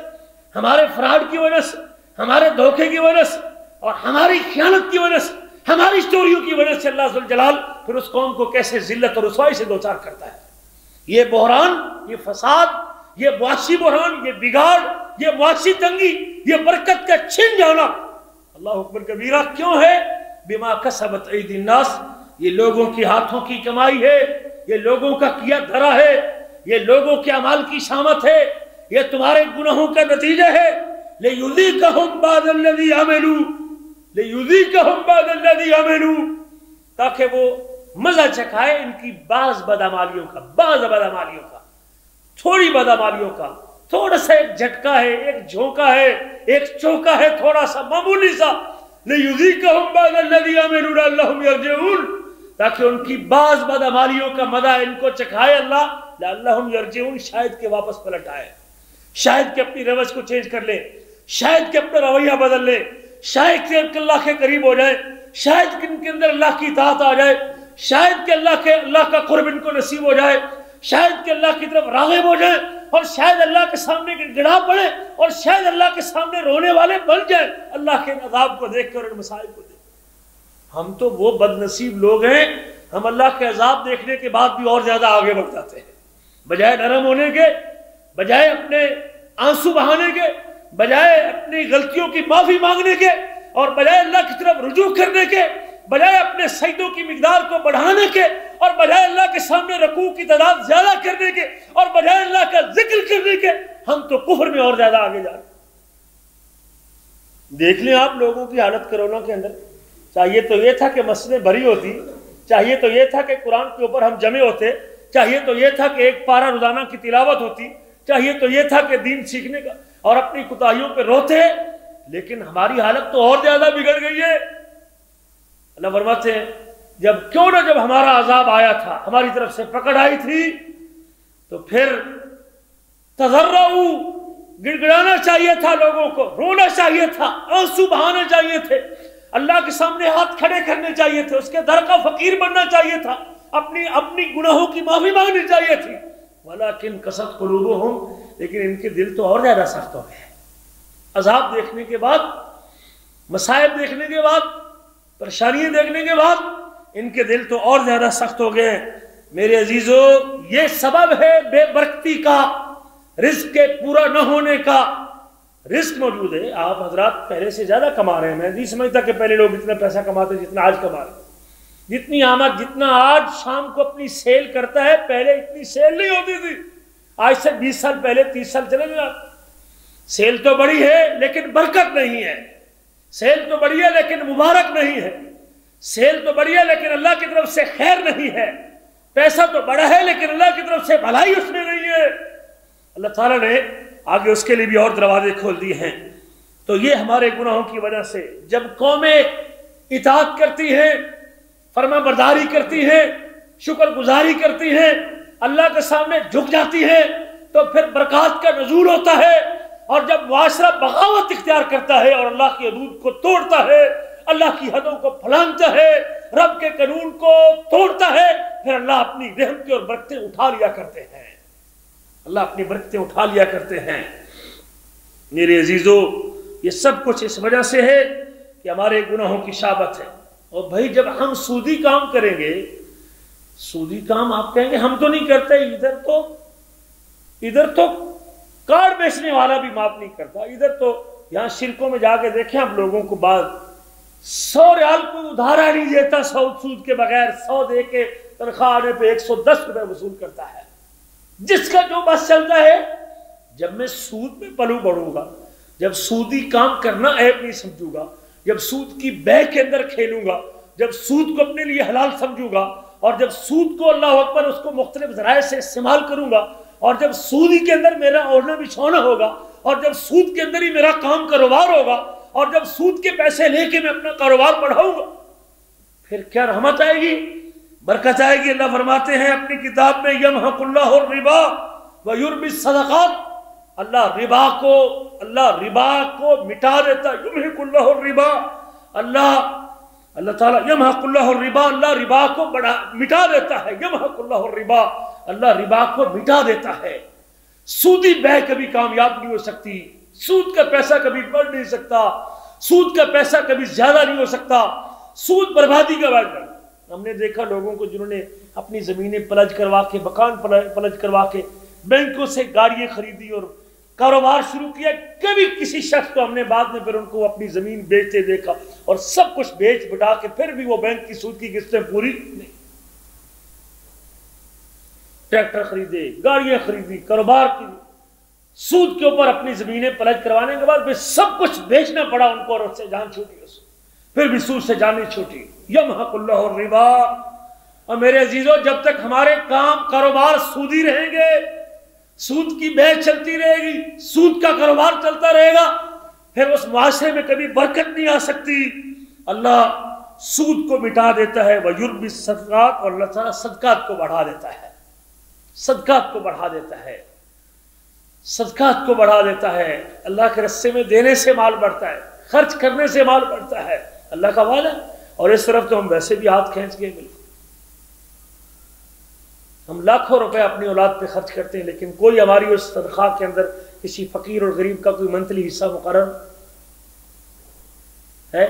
ہمارے فراڈ کی وجہ سے، ہمارے دھوکے کی وجہ سے اور ہماری خیانت کی وجہ سے، ہماری چوریوں کی وجہ سے اللہ ذوالجلال پھر اس قوم کو کیسے ذلت اور رسوائی سے دوچار کرتا ہے. یہ بحران، یہ فساد، یہ معاشی بحران، یہ بگاڑ، یہ معاشی تنگی، یہ برکت کا چھن جانا اللہ اکبر کبیرہ کیوں ہے؟ بما کسبت ایدی الناس. یہ لوگوں کی ہاتھوں کی کمائی ہے، یہ لوگوں کا کیا دھرا ہے، یہ لوگوں کے اعمال کی شامت ہے، یہ تمہارے گناہوں کا نتیجہ ہے. لِيُذِيقَهُمْ بَعْضَ الَّذِي عَمِلُوا لِيُذِيقَهُمْ بَعْضَ الَّذِي عَمِلُوا، تاکہ وہ مزہ چکھائے ان کی بعض بدعمالیوں کا، بعض بدعمالیوں کا، تھوڑی بدعمالیوں کا. تھوڑا سا ایک جھٹکا ہے، ایک جھونکا ہے، ایک چوکا ہے، تھوڑا سا معمولی سا. لِيُذِيقَهُمْ بَعْضَ الَّذِي عَمِلُوا لَعَلَّهُمْ يَرْجِعُونَ، تاکہ ان کی بعض بدعمالیوں کا مزہ ان کو چکھائے اللہ. لَعَلَّهُمْ يَرْجِعُونَ، شاید کہ واپس پلٹ آئے، شاید کہ اپنی روش کو چینج کر لے، شاید کہ اپنا رویہ بدل لے، شاید کہ اللہ کے قریب ہو جائے، شاید کہ ان کے اندر اللہ کی اطاعت آ جائے، شاید کہ اللہ کا قرب ان کو نصیب ہو جائے، شاید کہ اللہ کی طرف راغب ہو جائیں اور شاید اللہ کے سامنے گڑا پڑے اور شاید اللہ کے سامنے رونے والے بن جائیں اللہ کے عذاب کو دیکھ کر اور مسائل کو دیکھ۔ ہم تو وہ بد نصیب لوگ ہیں، ہم اللہ کے عذاب دیکھنے کے بعد بھی اور زیادہ آگے بڑھ جاتے ہیں، بجائے نرم ہونے کے، بجائے اپنے آنسو بہانے کے، بجائے اپنی غلطیوں کی معافی مانگنے کے، اور بجائے اللہ کی طرف رجوع کرنے کے، بجائے اپنے سجدوں کی مقدار کو بڑھانے کے، اور بجائے اللہ کے سامنے رکوع کی تعداد زیادہ کرنے کے، اور بجائے اللہ کا ذکر کرنے کے، ہم تو کفر میں اور زیادہ آگے جا رہے ہیں۔ دیکھ لیں آپ لوگوں کی حالت کرونا کے اندر، چاہیے تو یہ تھا کہ مسجدیں بھری ہوتی، چاہیے تو یہ تھا کہ قرآن کے اوپر ہم جمع ہوتے، چاہیے تو یہ تھا کہ ایک پارہ روزانہ کی تلاوت ہوتی، چاہیے تو یہ تھا کہ دین سیکھنے کا اور اپنی کوتاہیوں پہ روتے، لیکن ہماری حالت تو اور زیادہ بگڑ گئی ہے۔ اللہ فرماتے ہیں جب ہمارا عذاب آیا تھا، ہماری طرف سے پکڑ آئی تھی، تو پھر تضرعوا، گڑگڑانا چاہیے تھا، لوگوں کو رونا چاہیے تھا، آنسو بہانے چاہیے تھے، اللہ کے سامنے ہاتھ کھڑے کرنے چاہیے تھے، اس کے در کا فقیر بننا چاہیے تھا، اپنی گناہوں کی معافی مانگنی چاہیے تھی، ولیکن قست قلوبہم، لیکن ان کے دل تو اور زیادہ سخت ہو گئے۔ عذاب دیکھنے کے بعد، مصائب دیکھنے کے بعد، پریشانیاں دیکھنے کے بعد ان کے دل تو اور زیادہ سخت ہو گئے ہیں۔ میرے عزیزو، یہ سبب ہے بے برکتی کا، رزق کے پورا نہ ہونے کا۔ رزق موجود ہے، آپ حضرات پہلے سے زیادہ کما رہے ہیں، میں نہیں سمجھتا کہ پہلے لوگ اتنا پیسہ کماتے جتنا آج کما رہے ہیں، جتنی آمد، جتنا آج شام کو اپنی سیل کرتا ہے، پہلے اتنی سیل نہیں ہوتی تھی، آج سے 20 سال پہلے، 30 سال چلے گئے آپ۔ سیل تو بڑی ہے لیکن برکت نہیں ہے، سیل تو بڑی ہے لیکن مبارک نہیں ہے، سیل تو بڑی ہے لیکن اللہ کی طرف سے خیر نہیں ہے، پیسہ تو بڑا ہے لیکن اللہ کی طرف سے بھلائی اس میں نہیں ہے۔ اللہ تعالیٰ نے آگے اس کے لیے بھی اور دروازے کھول دیے ہیں۔ تو یہ ہمارے گناہوں کی وجہ سے جب قومیں اطاعت کرتی ہیں، فرما برداری کرتی ہیں، شکر گزاری کرتی ہیں، اللہ کے سامنے جھک جاتی ہیں، تو پھر برکات کا نزول ہوتا ہے۔ اور جب معاشرہ بغاوت اختیار کرتا ہے اور اللہ کی حدود کو توڑتا ہے، اللہ کی حدوں کو پھلانگتا ہے، رب کے قانون کو توڑتا ہے، پھر اللہ اپنی رحمتیں اور برکتیں اٹھا لیا کرتے ہیں، اللہ اپنی برکتیں اٹھا لیا کرتے ہیں۔ میرے عزیزو، یہ سب کچھ اس وجہ سے ہے کہ ہمارے گناہوں کی شابت ہے۔ اور بھائی جب ہم سودی کام کریں گے، سودی کام آپ کہیں گے ہم تو نہیں کرتے، ادھر تو کارڈ بیچنے والا بھی معاف نہیں کرتا، ادھر تو یہاں شرکوں میں جا کے دیکھیں ہم لوگوں کو، بعد 100 ریال کو ادھارا نہیں دیتا، سود کے بغیر 100 دے کے تنخواہ آنے پہ 110 روپے وصول کرتا ہے، جس کا جو بس چلتا ہے۔ جب میں سود میں پلو بڑھوں گا، جب سودی کام کرنا عیب نہیں سمجھوں گا، جب سود کی بے کے اندر کھیلوں گا، جب سود کو اپنے لیے حلال سمجھوں گا، اور جب سود کو اللہ اکبر اس کو مختلف ذرائع سے استعمال کروں گا، اور جب سودی کے اندر میرا اوڑھنا بچھونا ہوگا، اور جب سود کے اندر ہی میرا کام کاروبار ہوگا، اور جب سود کے پیسے لے کے میں اپنا کاروبار بڑھاؤں گا، پھر کیا رحمت آئے گی، برکت آئے گی۔ اللہ فرماتے ہیں اپنی کتاب میں یمحق اللہ الربا ویربی الصدقات، اللہ ربا کو مٹا دیتا، یمحق اللہ الربا، اللہ تعالیٰ یمحق اللہ الربا، اللہ ربا کو مٹا دیتا ہے، یمحق اللہ الربا، اللہ ربا کو مٹا دیتا ہے۔ سودی بے کبھی کامیاب نہیں ہو سکتی، سود کا پیسہ کبھی بڑھ نہیں سکتا، سود کا پیسہ کبھی زیادہ نہیں ہو سکتا، سود بربادی کا باعث ہے۔ ہم نے دیکھا لوگوں کو جنہوں نے اپنی زمینیں پلج کروا کے، مکان پلج کروا کے بینکوں سے گاڑیاں خریدی اور کاروبار شروع کیا، کبھی کسی شخص کو ہم نے بعد میں پھر ان کو اپنی زمین بیچتے دیکھا، اور سب کچھ بیچ بٹا کے پھر بھی وہ بینک کی سود کی قسطیں پوری نہیں، ٹریکٹر خریدے، گاڑیاں خریدی، کاروبار کی، سود کے اوپر اپنی زمینیں پلج کروانے کے بعد پھر سب کچھ بیچنا پڑا ان کو، اور اس سے جان چھوٹی، اس پھر بھی سود سے جان نہیں چھوٹی۔ یمحق اللہ الربا۔ اور میرے عزیزو، جب تک ہمارے کاروبار سودی رہیں گے، سود کی بے چلتی رہے گی، سود کا کاروبار چلتا رہے گا، پھر اس معاشرے میں کبھی برکت نہیں آ سکتی۔ اللہ سود کو مٹا دیتا ہے، وَيُرْبِي الصَّدَقَاتِ، اور اللہ تعالیٰ صدقات کو بڑھا دیتا ہے، صدقات کو بڑھا دیتا ہے، صدقات کو بڑھا دیتا ہے۔ اللہ کے رستے میں دینے سے مال بڑھتا ہے، خرچ کرنے سے مال بڑھتا ہے، اللہ کا وعدہ ہے۔ اور اس طرف تو ہم ویسے بھی ہاتھ کھینچ گئے، بالکل ہم لاکھوں روپے اپنی اولاد پہ خرچ کرتے ہیں، لیکن کوئی ہماری اس تنخواہ کے اندر کسی فقیر اور غریب کا کوئی منتھلی حصہ مقرر ہے؟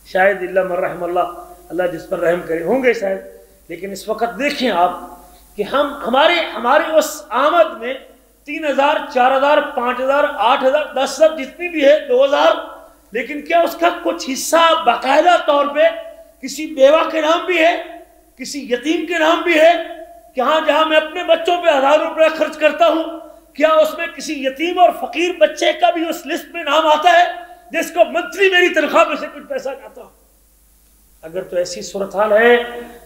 شاید اللہ من رحم اللہ، اللہ جس پر رحم کرے ہوں گے شاید، لیکن اس وقت دیکھیں آپ کہ ہماری اس آمد میں 3000 4000 5000 8000 10,000 جتنی بھی ہے 2000، لیکن کیا اس کا کچھ حصہ باقاعدہ طور پہ کسی بیوہ کے نام بھی ہے، کسی یتیم کے نام بھی ہے؟ جہاں میں اپنے بچوں پہ 1000 روپے خرچ کرتا ہوں، کیا اس میں کسی یتیم اور فقیر بچے کا بھی اس لسٹ میں نام آتا ہے جس کو منتھلی میری تنخواہ میں سے کچھ پیسہ جاتا ہو؟ اگر تو ایسی صورتحال ہے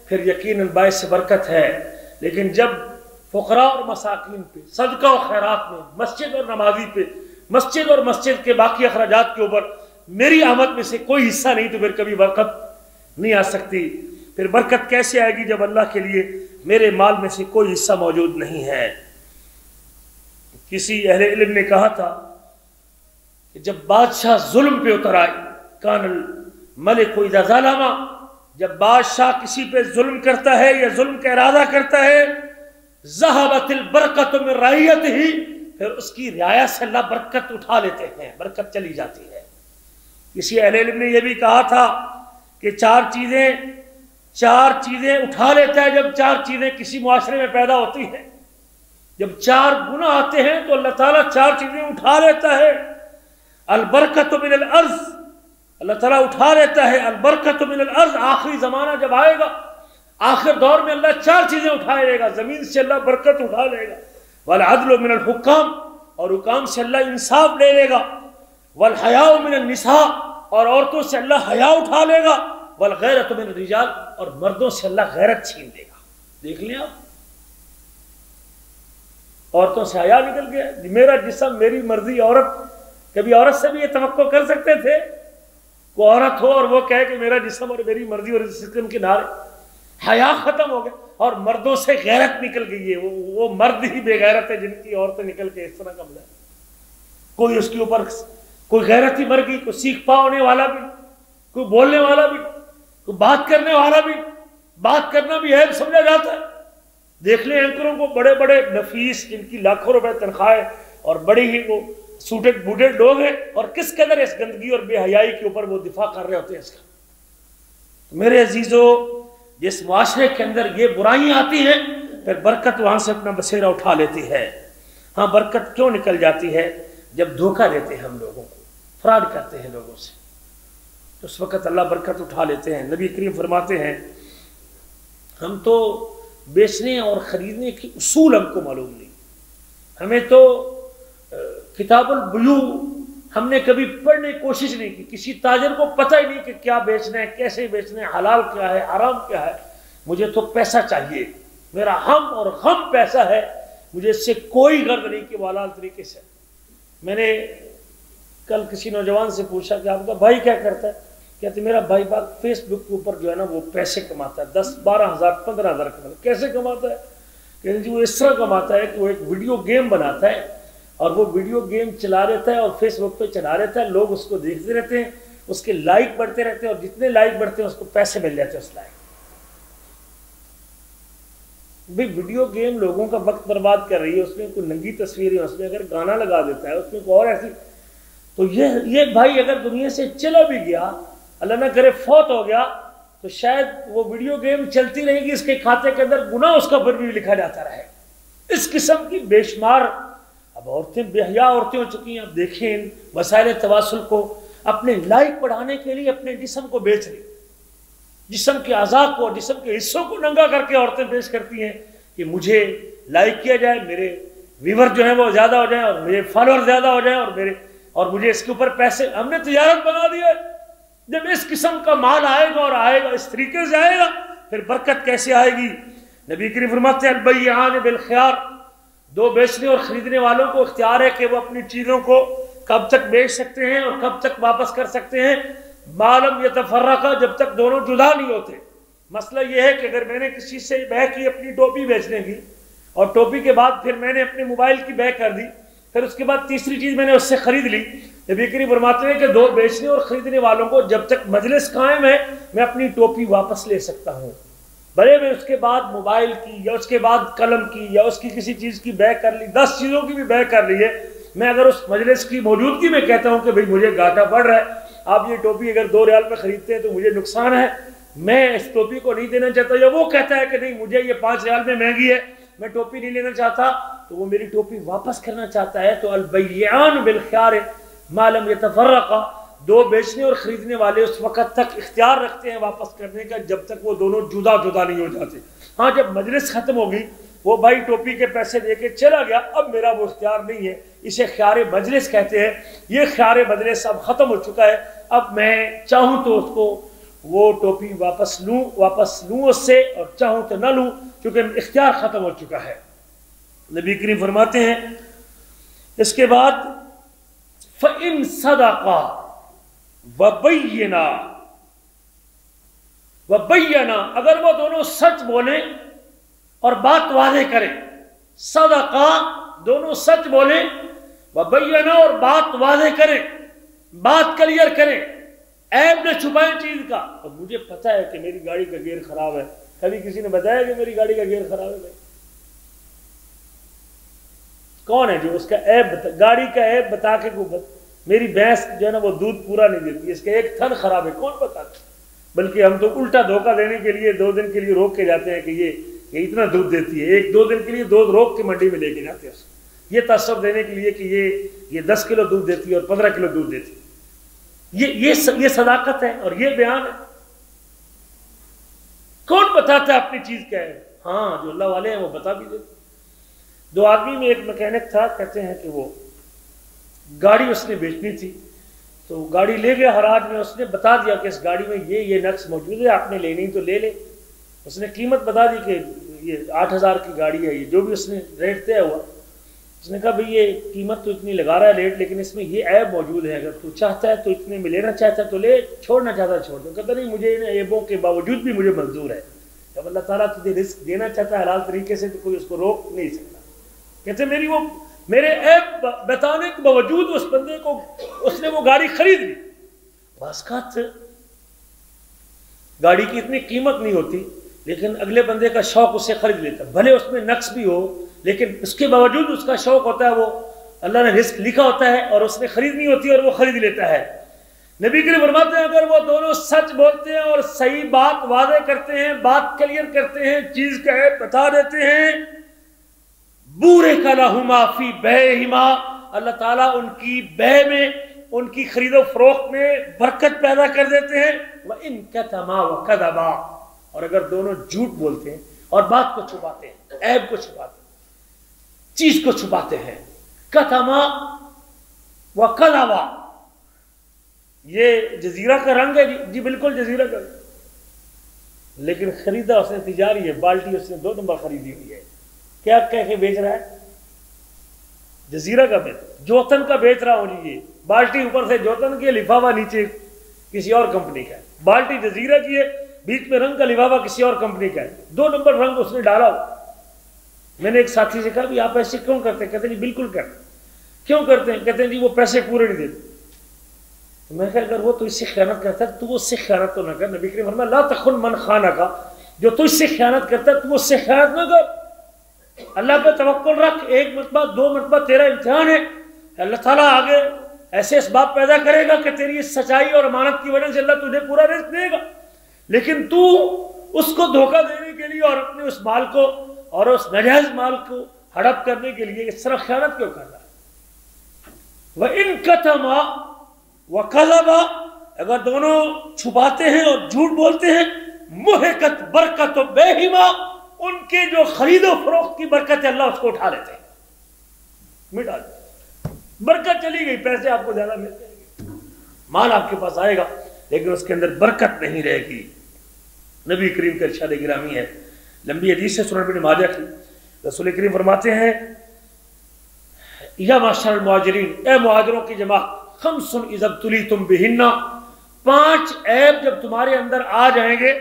پھر یقیناً باعث برکت ہے، لیکن جب فقراء اور مساکین پہ، صدقہ و خیرات میں، مسجد اور نمازی پہ، مسجد اور مسجد کے باقی اخراجات کے اوپر میری آمد میں سے کوئی حصہ نہیں، تو پھر کبھی برکت نہیں آ سکتی۔ پھر برکت کیسے آئے گی جب اللہ کے لیے میرے مال میں سے کوئی حصہ موجود نہیں ہے؟ کسی اہل علم نے کہا تھا کہ جب بادشاہ ظلم پہ اتر آئے، کان الملک اذا ظلم، جب بادشاہ کسی پہ ظلم کرتا ہے یا ظلم کا ارادہ کرتا ہے، ذہبت البرکۃ من رعیتہ، پھر اس کی رعایا سے اللہ برکت اٹھا لیتے ہیں، برکت چلی جاتی ہے۔ کسی اہل علم نے یہ بھی کہا تھا کہ چار چیزیں اٹھا لیتا ہے جب چار چیزیں کسی معاشرے میں پیدا ہوتی ہیں، جب چار گناہ آتے ہیں تو اللہ تعالیٰ چار چیزیں اٹھا لیتا ہے۔ البرکۃ من الارض، اللہ تعالیٰ اٹھا لیتا ہے البرکۃ من الارض، آخری زمانہ جب آئے گا، آخر دور میں اللہ چار چیزیں اٹھائے گا، زمین سے اللہ برکت اٹھا لے گا، والعدل من الحکام، اور حکام سے اللہ انصاف لے لے گا، والحیاء من النساء، اور عورتوں سے اللہ حیا اٹھا لے گا، والغیرۃ من الرجال، اور مردوں سے اللہ غیرت چھین لے گا۔ دیکھ لیں آپ، عورتوں سے حیا نکل گیا، میرا جسم میری مرضی۔ عورت، کبھی عورت سے بھی یہ توقع کر سکتے تھے؟ کوئی عورت ہو اور وہ کہے کہ میرا جسم اور میری مرضی اور اس سسٹم کے نعرے، حیا ختم ہو گیا، اور مردوں سے غیرت نکل گئی ہے۔ وہ مرد ہی بے غیرت ہے جن کی عورتیں نکل کے اس طرح کا ملا، کوئی اس کے اوپر کوئی غیرت ہی مر گئی، کوئی سیکھ پا ہونے والا بھی، کوئی بولنے والا بھی، کوئی بات کرنے والا بھی، بات کرنا بھی عیب سمجھا جاتا ہے۔ دیکھ لیں اینکروں کو، بڑے بڑے نفیس جن کی لاکھوں روپے تنخواہیں اور بڑے ہی وہ سوٹڈ بوٹڈ لوگ ہیں، اور کس قدر اس گندگی اور بے حیائی کے اوپر وہ دفاع کر رہے ہوتے ہیں اس کا۔ میرے عزیزو، جس معاشرے کے اندر یہ برائیاں آتی ہیں پھر برکت وہاں سے اپنا بسیرا اٹھا لیتی ہے۔ ہاں، برکت کیوں نکل جاتی ہے؟ جب دھوکہ دیتے ہیں ہم لوگوں کو، فراڈ کرتے ہیں لوگوں سے، تو اس وقت اللہ برکت اٹھا لیتے ہیں۔ نبی کریم فرماتے ہیں ہم تو بیچنے اور خریدنے کی اصول ہم کو معلوم نہیں، ہمیں تو کتاب البیوع ہم نے کبھی پڑھنے کی کوشش نہیں کی، کسی تاجر کو پتہ ہی نہیں کہ کیا بیچنا ہے، کیسے بیچنا ہے، حلال کیا ہے، حرام کیا ہے۔ مجھے تو پیسہ چاہیے، میرا ہم اور غم پیسہ ہے، مجھے اس سے کوئی غرض نہیں کہ وہ حلال طریقے سے۔ میں نے کل کسی نوجوان سے پوچھا کہ آپ کا بھائی کیا کرتا ہے؟ کہتے میرا بھائی باپ فیس بک کے اوپر جو ہے نا وہ پیسے کماتا ہے، 10-12 ہزار 15 ہزار کماتا ہے۔ کیسے کماتا ہے؟ کہتے جی وہ اس طرح کماتا ہے کہ وہ ایک ویڈیو گیم بناتا ہے اور وہ ویڈیو گیم چلا رہتا ہے اور فیس بک پہ چلا رہتا ہے، لوگ اس کو دیکھتے رہتے ہیں، اس کے لائک بڑھتے رہتے ہیں، اور جتنے لائک بڑھتے ہیں اس کو پیسے مل جاتے ہیں اس لائک۔ بھائی ویڈیو گیم لوگوں کا وقت برباد کر رہی ہے، اس میں کوئی ننگی تصویریں، اس میں اگر گانا لگا دیتا ہے، اس میں کوئی اور ایسی، تو یہ بھائی اگر دنیا سے چلا بھی گیا، اللہ نہ کرے فوت ہو گیا، تو شاید وہ ویڈیو گیم چلتی رہے گی، اس کے کھاتے کے اندر گناہ اس کا پھر بھی لکھا جاتا رہے۔ اس قسم کی بے شمار اب عورتیں بے حیا عورتیں ہو چکی ہیں۔ اب دیکھیں ان وسائل تواصل کو اپنے لائک بڑھانے کے لیے اپنے جسم کو بیچ رہی، جسم کے اعضاء کو، جسم کے حصوں کو ننگا کر کے عورتیں پیش کرتی ہیں کہ مجھے لائک کیا جائے، میرے ویور جو ہیں وہ زیادہ ہو جائیں اور میرے فالوور زیادہ ہو جائیں اور مجھے اس کے اوپر پیسے۔ ہم نے تجارت بنا دی ہے۔ جب اس قسم کا مال آئے گا اور آئے گا اس طریقے سے آئے گا، پھر برکت کیسے آئے گی؟ نبی کریم فرماتے ہیں البیعان بالخیار، دو بیچنے اور خریدنے والوں کو اختیار ہے کہ وہ اپنی چیزوں کو کب تک بیچ سکتے ہیں اور کب تک واپس کر سکتے ہیں، ما لم یتفرقا، جب تک دونوں جدا نہیں ہوتے۔ مسئلہ یہ ہے کہ اگر میں نے کسی سے بے کی اپنی ٹوپی بیچنے کی، اور ٹوپی کے بعد پھر میں نے اپنے موبائل کی بے کر دی، پھر اس کے بعد تیسری چیز میں نے اس سے خرید لی، نبی کریم فرماتے ہیں کہ دو بیچنے اور خریدنے والوں کو جب تک مجلس قائم ہے میں اپنی ٹوپی واپس لے سکتا ہوں، بھلے میں اس کے بعد موبائل کی یا اس کے بعد قلم کی یا اس کی کسی چیز کی بے کر لی، 10 چیزوں کی بھی بے کر لی ہے، میں اگر اس مجلس کی موجودگی میں کہتا ہوں کہ بھئی مجھے گھاٹا پڑ رہا ہے، آپ یہ ٹوپی اگر 2 ریال میں خریدتے ہیں تو مجھے نقصان ہے، میں اس ٹوپی کو نہیں دینا چاہتا، یا وہ کہتا ہے کہ نہیں مجھے یہ 5 ریال میں مہنگی ہے، میں ٹوپی نہیں لینا چاہتا، تو وہ میری ٹوپی واپس کرنا چاہتا ہے، تو البیعان بالخیار ما لم یتفرقا، 2 بیچنے اور خریدنے والے اس وقت تک اختیار رکھتے ہیں واپس کرنے کا جب تک وہ دونوں جدا جدا نہیں ہو جاتے۔ ہاں جب مجلس ختم ہوگی، وہ بھائی ٹوپی کے پیسے دے کے چلا گیا، اب میرا وہ اختیار نہیں ہے، اسے خیار مجلس کہتے ہیں، یہ خیار مجلس اب ختم ہو چکا ہے، اب میں چاہوں تو اس کو وہ ٹوپی واپس لوں اس سے، اور چاہوں تو نہ لوں، کیونکہ اختیار ختم ہو چکا ہے۔ نبی کریم فرماتے ہیں اس کے بعد فَإِن صَدَقَا وَبَيَّنَا، اگر وہ دونوں سچ بولیں اور بات واضح کریں، صدقہ دونوں سچ بولیں، وَبَيَّنَا اور بات واضح کریں، بات کلیئر کریں، عیب نہ چھپائیں چیز کا۔ اور مجھے پتہ ہے کہ میری گاڑی کا گیئر خراب ہے، کبھی کسی نے بتایا کہ میری گاڑی کا گیئر خراب ہے؟ بھائی کون ہے جو اس کا عیب گاڑی کا عیب بتا کے میری بھینس جو ہے نا وہ دودھ پورا نہیں دیتی، اس کا ایک تھن خراب ہے، کون بتاتا؟ بلکہ ہم تو الٹا دھوکہ دینے کے لیے 2 دن کے لیے روک کے جاتے ہیں کہ یہ اتنا دودھ دیتی ہے، 1-2 دن کے لیے دودھ روک کے منڈی میں لے کے جاتے ہیں، یہ تصور دینے کے لیے کہ یہ 10 کلو دودھ دیتی ہے اور 15 کلو دودھ دیتی ہے۔ یہ صداقت ہے اور یہ بیان ہے۔ کون بتاتا ہے اپنی چیز کیا ہے؟ ہاں جو اللہ والے ہیں وہ بتا بھی دیتے۔ 2 آدمی میں ایک میکینک تھا، کہتے ہیں کہ وہ گاڑی اس نے بیچنی تھی، تو گاڑی لے گیا حراج میں، اس نے بتا دیا کہ اس گاڑی میں یہ نقص موجود ہے، آپ نے لینی تو لے لے۔ اس نے قیمت بتا دی کہ یہ 8,000 کی گاڑی ہے، یہ جو بھی اس نے ریٹ طے ہوا، اس نے کہا بھئی یہ قیمت تو اتنی لگا رہا ہے ریٹ، لیکن اس میں یہ عیب موجود ہے، اگر تو چاہتا ہے تو اتنے میں لینا چاہتا ہے تو لے، چھوڑنا چاہتا ہے چھوڑ دو۔ کہتا نہیں مجھے ان عیبوں کے باوجود بھی مجھے منظور ہے، جب اللہ تعالیٰ تجھے رزق دینا چاہتا ہے حلال طریقے سے تو کوئی اس کو روک نہیں سکتا۔ کہتے میرے عیب بتانے کے باوجود اس بندے کو اس نے وہ گاڑی خرید لی۔ بعض اوقات گاڑی کی اتنی قیمت نہیں ہوتی، لیکن اگلے بندے کا شوق اسے خرید لیتا، بھلے اس میں نقص بھی ہو، لیکن اس کے باوجود اس کا شوق ہوتا ہے، وہ اللہ نے رزق لکھا ہوتا ہے اور اس نے خریدنی ہوتی ہے اور وہ خرید لیتا ہے۔ نبی کریم فرماتے ہیں اگر وہ دونوں سچ بولتے ہیں اور صحیح بات واضح کرتے ہیں، بات کلیئر کرتے ہیں، چیز کا عیب بتا دیتے ہیں، بورک لہما فی بیعہما، اللہ تعالیٰ ان کی بے میں، ان کی خرید و فروخت میں برکت پیدا کر دیتے ہیں۔ وَإِن كَتَمَا وَكَذَبَا، اور اگر دونوں جھوٹ بولتے ہیں اور بات کو چھپاتے ہیں، عیب کو چھپاتے ہیں، چیز کو چھپاتے ہیں، کتما وَكَذَبَا، یہ جزیرہ کا رنگ ہے جی بالکل جزیرہ کا، لیکن خریدا اس نے تجاری ہے، بالٹی اس نے 2 نمبر خریدی ہوئی ہے، کیا کہہ کے بیچ رہا ہے؟ جزیرہ کا جوتن کا بیچ رہا ہوں جی، یہ بالٹی اوپر سے جوتن کی ہے، لفافہ نیچے کسی اور کمپنی کا ہے، بالٹی جزیرہ کی ہے، بیچ میں رنگ کا لفافہ کسی اور کمپنی کا ہے، 2 نمبر رنگ اس نے ڈالا ہو۔ میں نے ایک ساتھی سے کہا بھی آپ ایسے کیوں کرتے ہیں؟ کہتے ہیں جی بالکل کرتے ہیں۔ کیوں کرتے ہیں؟ کہتے ہیں جی وہ پیسے پورے نہیں دیتے۔ تو میں کہا اگر وہ تو اس سے خیانت کرتا ہے تو وہ اس سے خیانت تو نہ کر۔ نبی کریم فرمایا لا تخن من خانک، جو تو اس سے خیانت کرتا ہے تو وہ اس سے خیانت نہ کر، اللہ پہ توکل رکھ، 1 مرتبہ 2 مرتبہ تیرا امتحان ہے، اللہ تعالیٰ آگے ایسے اسباب پیدا کرے گا کہ تیری اس سچائی اور امانت کی وجہ سے اللہ تجھے پورا رزق دے گا، لیکن تو اس کو دھوکہ دینے کے لیے اور اپنے اس مال کو اور اس ناجائز مال کو ہڑپ کرنے کے لیے اس طرح خیانت کیوں کر رہا ہے؟ وَإِن كَتَمَا وَكَذَبَا، اگر دونوں چھپاتے ہیں اور جھوٹ بولتے ہیں، مُحِقَتْ بَرْکَتُ بَیعِہِمَا، ان کے جو خرید و فروخت کی برکت ہے اللہ اس کو اٹھا لیتے ہیں، مٹا دیتے، برکت چلی گئی، پیسے آپ کو زیادہ ملتے ہیں، مال آپ کے پاس آئے گا لیکن اس کے اندر برکت نہیں رہے گی۔ نبی کریم کا ارشاد گرامی ہے، لمبی حدیث ہے، سنن ابن ماجہ کی، رسول کریم فرماتے ہیں یا معاشر المہاجرین، اے مہاجروں کی جماعت، خمس اذا ابتلیتم بہن، 5 عیب جب تمہارے اندر آ جائیں گے،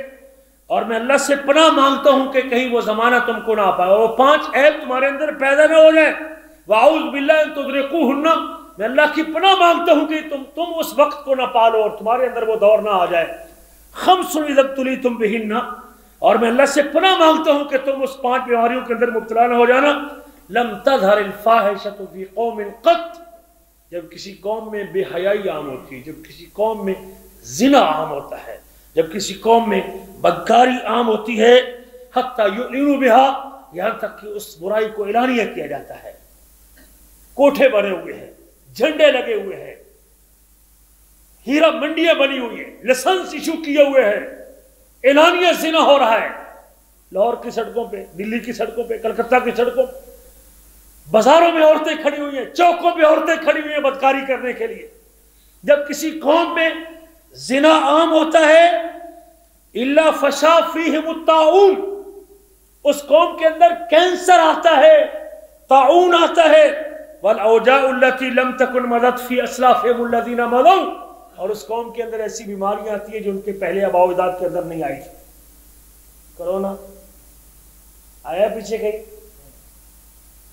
اور میں اللہ سے پناہ مانگتا ہوں کہ کہیں وہ زمانہ تم کو نہ آ پائے، اور وہ 5 عیب تمہارے اندر پیدا نہ ہو جائیں، وَأَعُوذُ بِاللَّهِ أَن تُدْرِكُوهُنَّ، میں اللہ کی پناہ مانگتا ہوں کہ تم اس وقت کو نہ پالو اور تمہارے اندر وہ دور نہ آ جائے۔ خمس اذا ابتلیتم بہن، اور میں اللہ سے پناہ مانگتا ہوں کہ تم اس 5 بیماریوں کے اندر مبتلا نہ ہو جانا. لم تظہر الفاحشۃ فی قوم قط، جب کسی قوم میں بے حیائی عام ہوتی ہے، جب کسی قوم میں زنا عام ہوتا ہے، جب کسی قوم میں بدکاری عام ہوتی ہے، حتی یعلنوا بہا، یہاں تک کہ اس برائی کو اعلانیہ کیا جاتا ہے. کوٹھے بنے ہوئے ہیں، جھنڈے لگے ہوئے ہیں، ہیرا منڈیاں بنی ہوئی ہیں، لائسنس ایشو کیے ہوئے ہیں، اعلانیہ زنا ہو رہا ہے لاہور کی سڑکوں پہ، دلی کی سڑکوں پہ، کلکتہ کی سڑکوں پہ، بازاروں میں عورتیں کھڑی ہوئی ہیں، چوکوں پہ عورتیں کھڑی ہوئی ہیں بدکاری کرنے کے لیے. جب کسی قوم میں زنا عام ہوتا ہے، الا فشا فیہم الطاعون، اس قوم کے اندر کینسر آتا ہے، طاعون آتا ہے. والاوجاع التي لم تكن مضت في اسلافهم الذين مضوا، اور اس قوم کے اندر ایسی بیماریاں آتی ہیں جو ان کے پہلے آباء و اجداد کے اندر نہیں آئی تھی. کرونا آیا پیچھے گئی،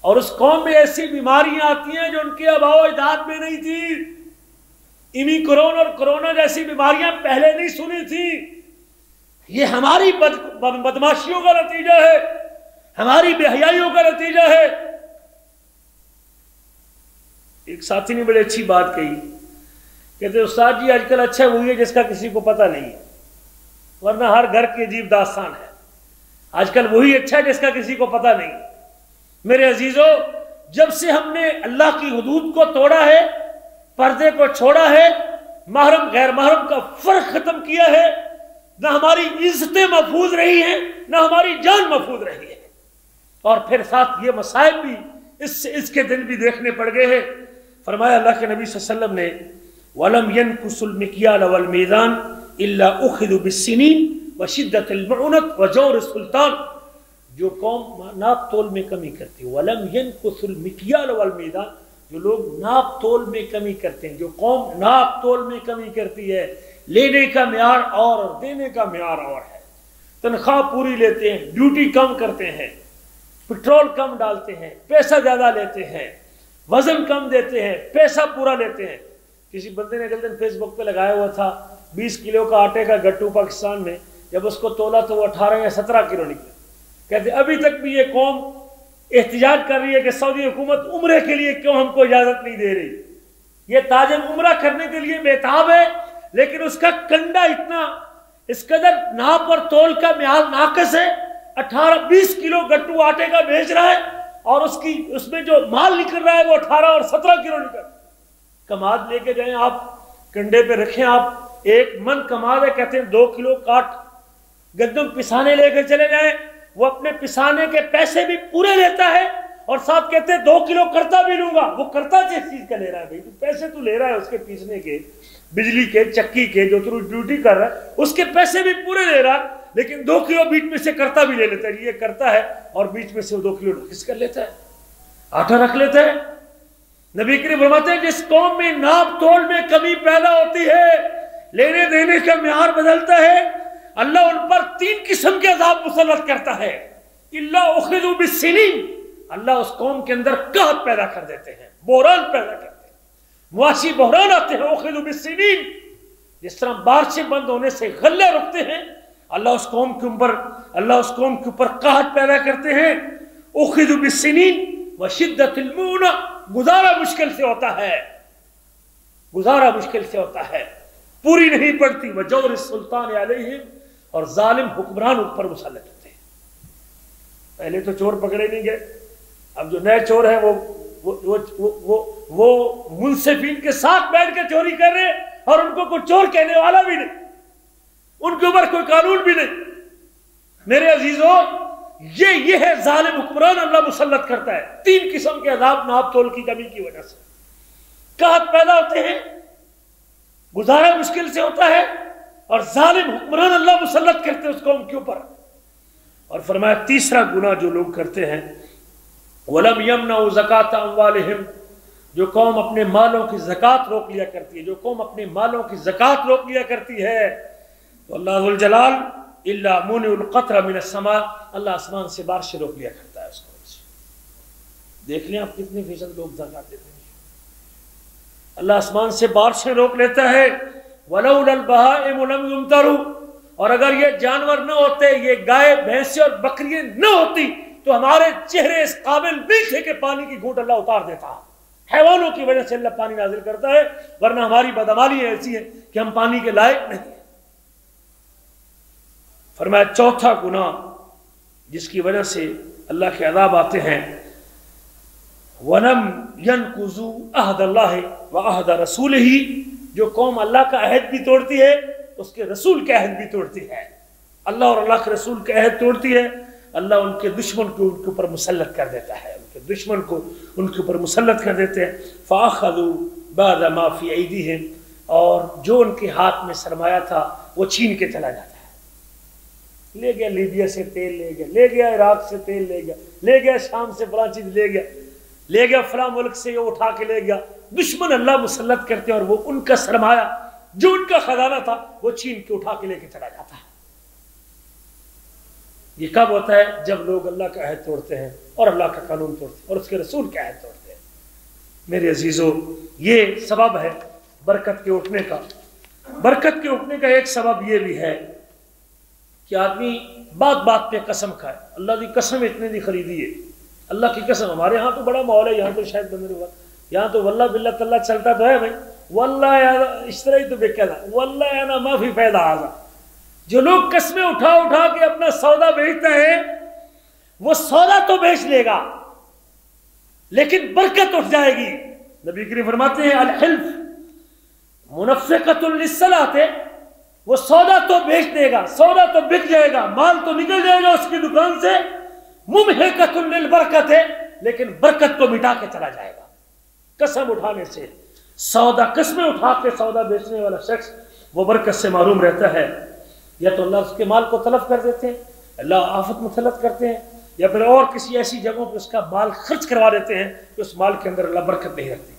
اور اس قوم میں ایسی بیماریاں آتی ہیں جو ان کے آباء و اجداد میں نہیں تھی. امیکرون اور کرونا جیسی بیماریاں پہلے نہیں سنی تھی. یہ ہماری بدماشیوں کا نتیجہ ہے، ہماری بے حیائیوں کا نتیجہ ہے. ایک ساتھی نے بڑی اچھی بات کہی، کہتے استاد جی آج کل اچھا وہی ہے جس کا کسی کو پتہ نہیں ہے، ورنہ ہر گھر کی عجیب داستان ہے. آج کل وہی اچھا ہے جس کا کسی کو پتہ نہیں. میرے عزیزو، جب سے ہم نے اللہ کی حدود کو توڑا ہے، پردے کو چھوڑا ہے، محرم غیر محرم کا فرق ختم کیا ہے، نہ ہماری عزتیں محفوظ رہی ہیں، نہ ہماری جان محفوظ رہی ہے. اور پھر ساتھ یہ مصائب بھی اس کے دن بھی دیکھنے پڑ گئے ہیں. فرمایا اللہ کے نبی صلی اللہ علیہ وسلم نے، وَلَمْ يَنْقُصُ الْمِكْيَالَ وَالْمِيزَانَ إِلَّا أُخِذُوا بِالسِّنِينِ وَشِدَّةِ الْمَعُونَةِ وَجَوْرِ السُّلْطَانِ، جو قوم ناپ تول میں کمی کرتی ہے. وَلَمْ يَنْقُصُ الْمِكْيَالَ وَالْمِيزَانَ، جو لوگ ناپ تول میں کمی کرتے ہیں، جو قوم ناپ تول میں کمی کرتی ہے، لینے کا معیار اور دینے کا معیار اور ہے. تنخواہ پوری لیتے ہیں، ڈیوٹی کم کرتے ہیں، پٹرول کم ڈالتے ہیں، پیسہ زیادہ لیتے ہیں، وزن کم دیتے ہیں، پیسہ پورا لیتے ہیں. کسی بندے نے اگلے دن فیس بک پہ لگایا ہوا تھا 20 کلو کا آٹے کا گٹو پاکستان میں، جب اس کو تولا تو وہ 18 یا 17 کلو نکلا. کہتے ابھی تک بھی یہ قوم احتجاج کر رہی ہے کہ سعودی حکومت عمرے کے لیے کیوں ہم کو اجازت نہیں دے رہی. یہ تاجر عمرہ کرنے کے لیے بےتاب ہے، لیکن اس کا کنڈا اتنا اس قدر ناپ اور تول کا معیار ناقص ہے، 18-20 کلو گٹو آٹے کا بھیج رہا ہے، اور اس میں جو مال نکل رہا ہے وہ 18 اور 17 کلو نکل. کماد لے کے جائیں آپ، کنڈے پہ رکھیں آپ، 1 من کماد ہے، کہتے ہیں 2 کلو کاٹ. گندم پسانے لے کے چلے جائیں، وہ اپنے پسانے کے پیسے بھی پورے لیتا ہے، اور ساتھ کہتے ہیں 2 کلو کرتا بھی لوں گا. وہ کرتا جس چیز کا لے رہا ہے بھائی، تو پیسے تو لے رہا ہے اس کے پیسنے کے، بجلی کے، چکی کے، جو تو ڈیوٹی کر رہا ہے اس کے پیسے بھی پورے لے رہا ہے، لیکن 2 کلو بیچ میں سے کرتا بھی لے لیتا ہے. یہ کرتا ہے اور بیچ میں سے وہ 2 کلو ڈھکس کر لیتا ہے، آٹا رکھ لیتا ہے. نبی کریم فرماتے ہیں جس قوم میں ناپ تول میں کمی پیدا ہوتی ہے، لینے دینے کا معیار بدلتا ہے، اللہ ان پر 3 قسم کے عذاب مسلط کرتا ہے. اللہ اخذوا بالسنین، اللہ اس قوم کے اندر قحط پیدا کر دیتے ہیں، بحران پیدا کرتے ہیں، معاشی بحران آتے ہیں. اخذوا بالسنین، جس طرح بارشیں بند ہونے سے غلے رکتے ہیں، اللہ اس قوم کے اوپر قحط پیدا کرتے ہیں. اخذوا بالسنین وشدت المعونہ، گزارا مشکل سے ہوتا ہے، گزارا مشکل سے ہوتا ہے، پوری نہیں پڑتی. وجور السلطان علیہم، اور ظالم حکمران اوپر مسلط ہوتے ہیں. پہلے تو چور پکڑے نہیں گئے، اب جو نئے چور ہیں وہ منصفین کے ساتھ بیٹھ کے چوری کر رہے ہیں، اور ان کو کوئی چور کہنے والا بھی نہیں، ان کے اوپر کوئی قانون بھی نہیں. میرے عزیزو، یہ ہے ظالم حکمران اللہ مسلط کرتا ہے. 3 قسم کے عذاب ناپ تول کی کمی کی وجہ سے. قحط پیدا ہوتے ہیں، گزارا مشکل سے ہوتا ہے، اور ظالم حکمران اللہ مسلط کرتے ہیں اس قوم کے اوپر. اور فرمایا تیسرا گناہ جو لوگ کرتے ہیں، وَلَمْ يَمْنَعُوا زَكَاةَ أَمْوَالِهِمْ، جو قوم اپنے مالوں کی زکوٰۃ روک لیا کرتی ہے، جو قوم اپنے مالوں کی زکوٰۃ روک لیا کرتی ہے، تو اللہ ذو الجلال الا منع القطر من السماء، اللہ آسمان سے بارشیں روک لیا کرتا ہے اس قوم سے. دیکھ لیں آپ کتنے فیصد لوگ زکوٰۃ دیتے ہیں. اللہ آسمان سے بارشیں روک لیتا ہے. وَلَوْلَا الْبَهَائِمُ لَمْ يُمْطَرُوا، اور اگر یہ جانور نہ ہوتے، یہ گائے بھینسیں اور بکریاں نہ ہوتی تو ہمارے چہرے اس قابل نہیں تھے کہ پانی کی گھونٹ اللہ اتار دیتا۔ حیوانوں کی وجہ سے اللہ پانی نازل کرتا ہے، ورنہ ہماری بدعمالی ایسی ہے کہ ہم پانی کے لائق نہیں ہیں۔ فرمایا چوتھا گناہ جس کی وجہ سے اللہ کے عذاب آتے ہیں، وَلَمْ يَنْقُضُوا عَهْدَ اللَّهِ وَعَهْدَ رَسُولِهِ، جو قوم اللہ کا عہد بھی توڑتی ہے اس کے رسول کا عہد بھی توڑتی ہے، اللہ اور اللہ کے رسول کا عہد توڑتی ہے، اللہ ان کے دشمن کو ان کے اوپر مسلط کر دیتا ہے، ان کے دشمن کو ان کے اوپر مسلط کر دیتے ہیں۔ فَأَخَذُوا بَعْدَ مَا فِي أَيْدِيهِمْ، اور جو ان کے ہاتھ میں سرمایہ تھا وہ چھین کے چلا جاتا ہے۔ لے گیا لیبیا سے تیل، لے گیا عراق سے تیل، لے گیا شام سے فلاں چیز لے گیا فلاں ملک سے یہ اٹھا کے لے گیا۔ دشمن اللہ مسلط کرتے ہیں اور وہ ان کا سرمایہ جو ان کا خزانہ تھا وہ چھین کے اٹھا کے لے کے چلا جاتا ہے۔ یہ کب ہوتا ہے؟ جب لوگ اللہ کا عہد توڑتے ہیں اور اللہ کا قانون توڑتے ہیں اور اس کے رسول کا عہد توڑتے ہیں۔ میرے عزیزو، یہ سبب ہے برکت کے اٹھنے کا۔ برکت کے اٹھنے کا ایک سبب یہ بھی ہے کہ آدمی بات بات پہ قسم کھائے، اللہ کی قسم اتنے دی خریدی ہے، اللہ کی قسم۔ ہمارے ہاں تو بڑا ماحول ہے، یہاں تو شاید بندے ہوا، یہاں تو واللہ باللہ تاللہ چلتا تو ہے بھائی، واللہ یا اس طرح ہی تو بکیا تھا، واللہ یا نا معافی پیدا آزا۔ جو لوگ قسمیں اٹھا اٹھا کے اپنا سودا بیچتا ہے، وہ سودا تو بیچ لے گا لیکن برکت اٹھ جائے گی۔ نبی کریم فرماتے ہیں الحلف منفقۃ للصلاۃ، وہ سودا تو بیچ دے گا، سودا تو بک جائے گا، مال تو نکل جائے گا اس کی دکان سے، ممحقۃ للبرکۃ، لیکن برکت کو مٹا کے چلا جائے گا قسم اٹھانے سے۔ سودا قسمیں اٹھا کے سودا بیچنے والا شخص وہ برکت سے محروم رہتا ہے۔ یا تو اللہ اس کے مال کو تلف کر دیتے ہیں، اللہ آفت مسلط کرتے ہیں، یا پھر اور کسی ایسی جگہوں پہ اس کا مال خرچ کروا دیتے ہیں کہ اس مال کے اندر اللہ برکت نہیں رکھتے۔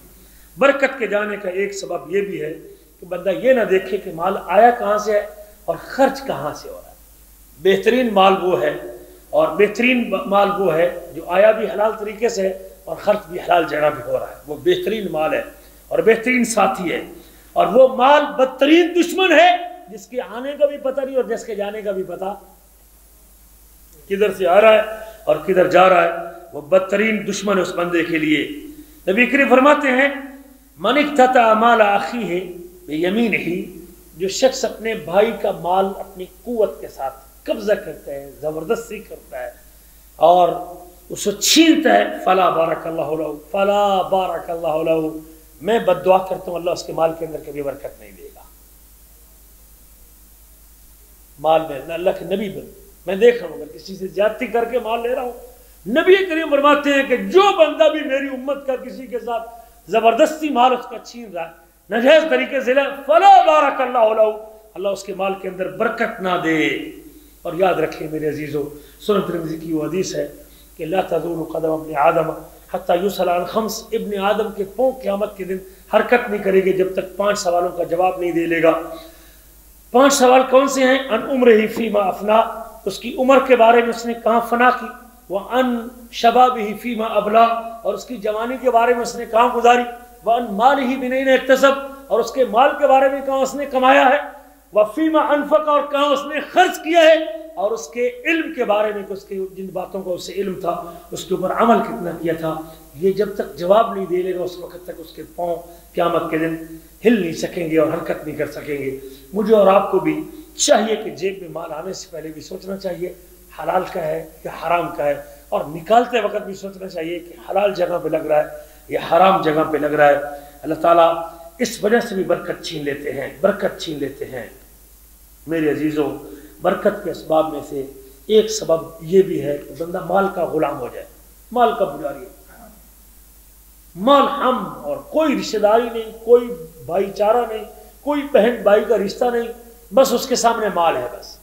برکت کے جانے کا ایک سبب یہ بھی ہے کہ بندہ یہ نہ دیکھے کہ مال آیا کہاں سے ہے اور خرچ کہاں سے ہو رہا ہے۔ بہترین مال وہ ہے اور بہترین مال وہ ہے جو آیا بھی حلال طریقے سے ہے اور خرچ بھی حلال جگہ بھی ہو رہا ہے، وہ بہترین مال ہے اور بہترین ساتھی ہے۔ اور وہ مال بدترین دشمن ہے جس کے آنے کا بھی پتہ نہیں اور جس کے جانے کا بھی پتہ، کدھر سے آ رہا ہے اور کدھر جا رہا ہے، وہ بدترین دشمن ہے اس بندے کے لیے۔ نبی کریم فرماتے ہیں من اقتطع مال اخیہ بیمینہ، جو شخص اپنے بھائی کا مال اپنی قوت کے ساتھ قبضہ کرتا ہے، زبردستی کرتا ہے اور اس کو چھینتا ہے، فلا بارک اللہ لہ، فلا بارک اللہ لہ، میں بد دعا کرتا ہوں اللہ اس کے مال کے اندر کبھی برکت نہیں دے گا۔ مال میں نہ اللہ کے نبی میں دیکھ رہا ہوں اگر کسی سے زیادتی کر کے مال لے رہا ہوں، نبی کریم فرماتے ہیں کہ جو بندہ بھی میری امت کا کسی کے ساتھ زبردستی مال اس کا چھین رہا ہے، ناجائز طریقے سے لے، فلا بارک اللہ لہ، اللہ اس کے مال کے اندر برکت نہ دے۔ اور یاد رکھیں میرے عزیزو، سنن ترمذی کی وہ حدیث ہے کہ لا تزول قدم ابن آدم حتی یسأل عن خمس، ابن آدم کے پاؤں قیامت کے دن حرکت نہیں کرے گی جب تک 5 سوالوں کا جواب نہیں دے لے گا۔ 5 سوال کون سے ہیں؟ ان عمرہ فیما افنا، اس کی عمر کے بارے میں اس نے کہاں فنا کی، وان شبابہ فیما ابلا، اور اس کی جوانی کے بارے میں اس نے کہاں گزاری، وان مالہ من این اکتسب، اور اس کے مال کے بارے میں کہاں اس نے کمایا ہے، وفیما انفق، اور کہاں اس نے خرچ کیا ہے، اور اس کے علم کے بارے میں کہ اس کے جن باتوں کا اسے علم تھا اس کے اوپر عمل کتنا کیا تھا۔ یہ جب تک جواب نہیں دے لے گا اس وقت تک اس کے پاؤں قیامت کے دن ہل نہیں سکیں گے اور حرکت نہیں کر سکیں گے۔ مجھے اور آپ کو بھی چاہیے کہ جیب میں مال آنے سے پہلے بھی سوچنا چاہیے حلال کا ہے یا حرام کا ہے، اور نکالتے وقت بھی سوچنا چاہیے کہ حلال جگہ پہ لگ رہا ہے یا حرام جگہ پہ لگ رہا ہے۔ اللہ تعالیٰ اس وجہ سے بھی برکت چھین لیتے ہیں، برکت چھین لیتے ہیں۔ میرے عزیزوں، برکت کے اسباب میں سے ایک سبب یہ بھی ہے کہ بندہ مال کا غلام ہو جائے، مال کا پجاری ہے۔ مال ہم اور کوئی رشتہ داری نہیں، کوئی بھائی چارہ نہیں، کوئی بہن بھائی کا رشتہ نہیں، بس اس کے سامنے مال ہے، بس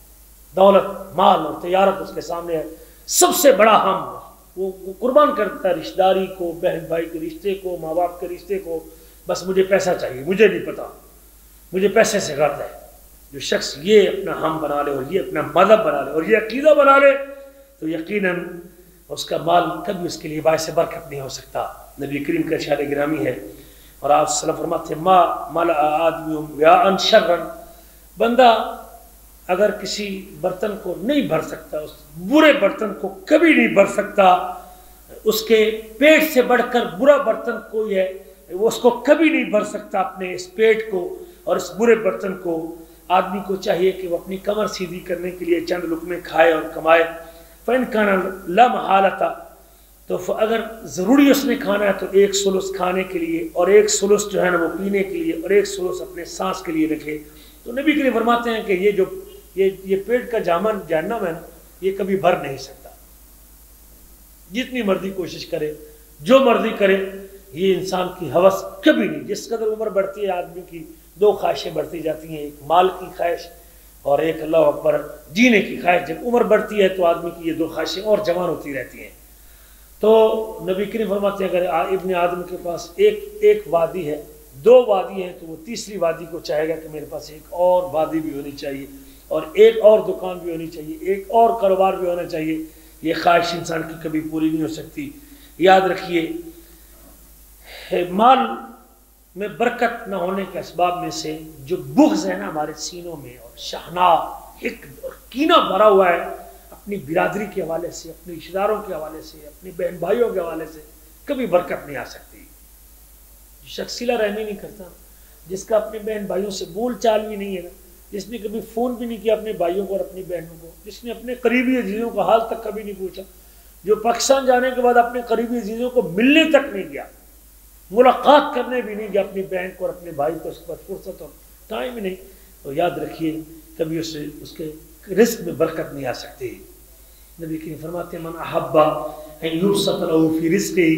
دولت مال اور تجارت اس کے سامنے ہے۔ سب سے بڑا ہم وہ قربان کرتا ہے رشتہ داری کو، بہن بھائی کے رشتے کو، ماں باپ کے رشتے کو، بس مجھے پیسہ چاہیے، مجھے نہیں پتا، مجھے پیسے سے غرض ہے۔ جو شخص یہ اپنا ہم بنا لے اور یہ اپنا مذہب بنا لے اور یہ عقیدہ بنا لے تو یقیناً اس کا مال کبھی اس کے لیے باعث برکت نہیں ہو سکتا۔ نبی کریم کا ارشاد گرامی ہے اور آپ صلی اللہ علیہ وسلم فرماتے ہیں ما ملأ آدمی وعاء شرا، بندہ اگر کسی برتن کو نہیں بھر سکتا، اس برے برتن کو کبھی نہیں بھر سکتا، اس کے پیٹ سے بڑھ کر برا برتن کوئی ہے وہ اس کو کبھی نہیں بھر سکتا اپنے اس پیٹ کو اور اس برے برتن کو۔ آدمی کو چاہیے کہ وہ اپنی کمر سیدھی کرنے کے لیے چند لقمے کھائے اور کمائے۔ فَإِنْ كَانَ لَا مَحَالَةَ، تو اگر ضروری اس نے کھانا ہے تو 1/3 کھانے کے لیے اور 1/3 جو ہے نا وہ پینے کے لیے اور 1/3 اپنے سانس کے لیے رکھے۔ تو نبی کریم فرماتے ہیں کہ یہ پیٹ کا جہنم ہے نا، یہ کبھی بھر نہیں سکتا، جتنی مرضی کوشش کرے، جو مرضی کرے، یہ انسان کی ہوس کبھی نہیں۔ جس قدر عمر بڑھتی ہے آدمی کی 2 خواہشیں بڑھتی جاتی ہیں، ایک مال کی خواہش اور ایک اللہ اکبر جینے کی خواہش۔ جب عمر بڑھتی ہے تو آدمی کی یہ 2 خواہشیں اور جوان ہوتی رہتی ہیں۔ تو نبی کریم فرماتے ہیں اگر ابن آدم کے پاس ایک وادی ہے، 2 وادی ہیں، تو وہ تیسری وادی کو چاہے گا کہ میرے پاس ایک اور وادی بھی ہونی چاہیے اور ایک اور دکان بھی ہونی چاہیے، ایک اور کاروبار بھی ہونا چاہیے۔ یہ خواہش انسان کی کبھی پوری نہیں ہو سکتی۔ یاد رکھیے، مال میں برکت نہ ہونے کے اسباب میں سے جو بغض ہے نا ہمارے سینوں میں، اور شحناء، حقد اور کینہ بھرا ہوا ہے اپنی برادری کے حوالے سے، اپنے رشتہ داروں کے حوالے سے، اپنے بہن بھائیوں کے حوالے سے، کبھی برکت نہیں آ سکتی۔ جو شخص صلہ رحمی نہیں کرتا، جس کا اپنے بہن بھائیوں سے بول چال بھی نہیں ہے نا، جس نے کبھی فون بھی نہیں کیا اپنے بھائیوں کو اور اپنی بہنوں کو، جس نے اپنے قریبی عزیزوں کا حال تک کبھی نہیں پوچھا، جو پاکستان جانے کے بعد اپنے قریبی عزیزوں کو ملنے تک نہیں گیا، ملاقات کرنے بھی نہیں گیا اپنی بہن کو اور اپنے بھائی کو، اس کے بعد فرصت اور ٹائم ہی نہیں، تو یاد رکھیے کبھی اس کے رزق میں برکت نہیں آ سکتی۔ نبی کریم فرماتے ہیں من احب ان یبسط له فی رزقہ،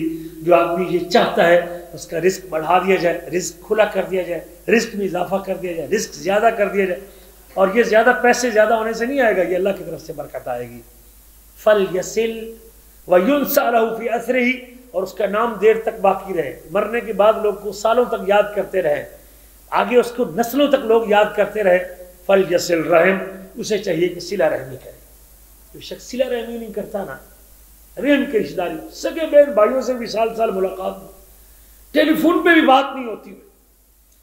جو آدمی یہ چاہتا ہے اس کا رزق بڑھا دیا جائے، رزق کھلا کر دیا جائے، رزق میں اضافہ کر دیا جائے، رزق زیادہ کر دیا جائے، اور یہ زیادہ پیسے زیادہ ہونے سے نہیں آئے گا، یہ اللہ کی طرف سے برکت آئے گی۔ فَلْيَسِلْ وَيُنْسَى لَهُ فِي أَثْرِهِ، اور اس کا نام دیر تک باقی رہے، مرنے کے بعد لوگ کو سالوں تک یاد کرتے رہے، آگے اس کو نسلوں تک لوگ یاد کرتے رہے۔ فَلْيَسِلْ رَحِم، اسے چاہیے کہ صلہ رحمی کرے۔ جو شخص صلہ رحمی نہیں کرتا نا، رحم کی رشتہ داری، سگے بہن بھائیوں سے بھی سال ملاقات نہیں، ٹیلی فون پہ بھی بات نہیں ہوتی،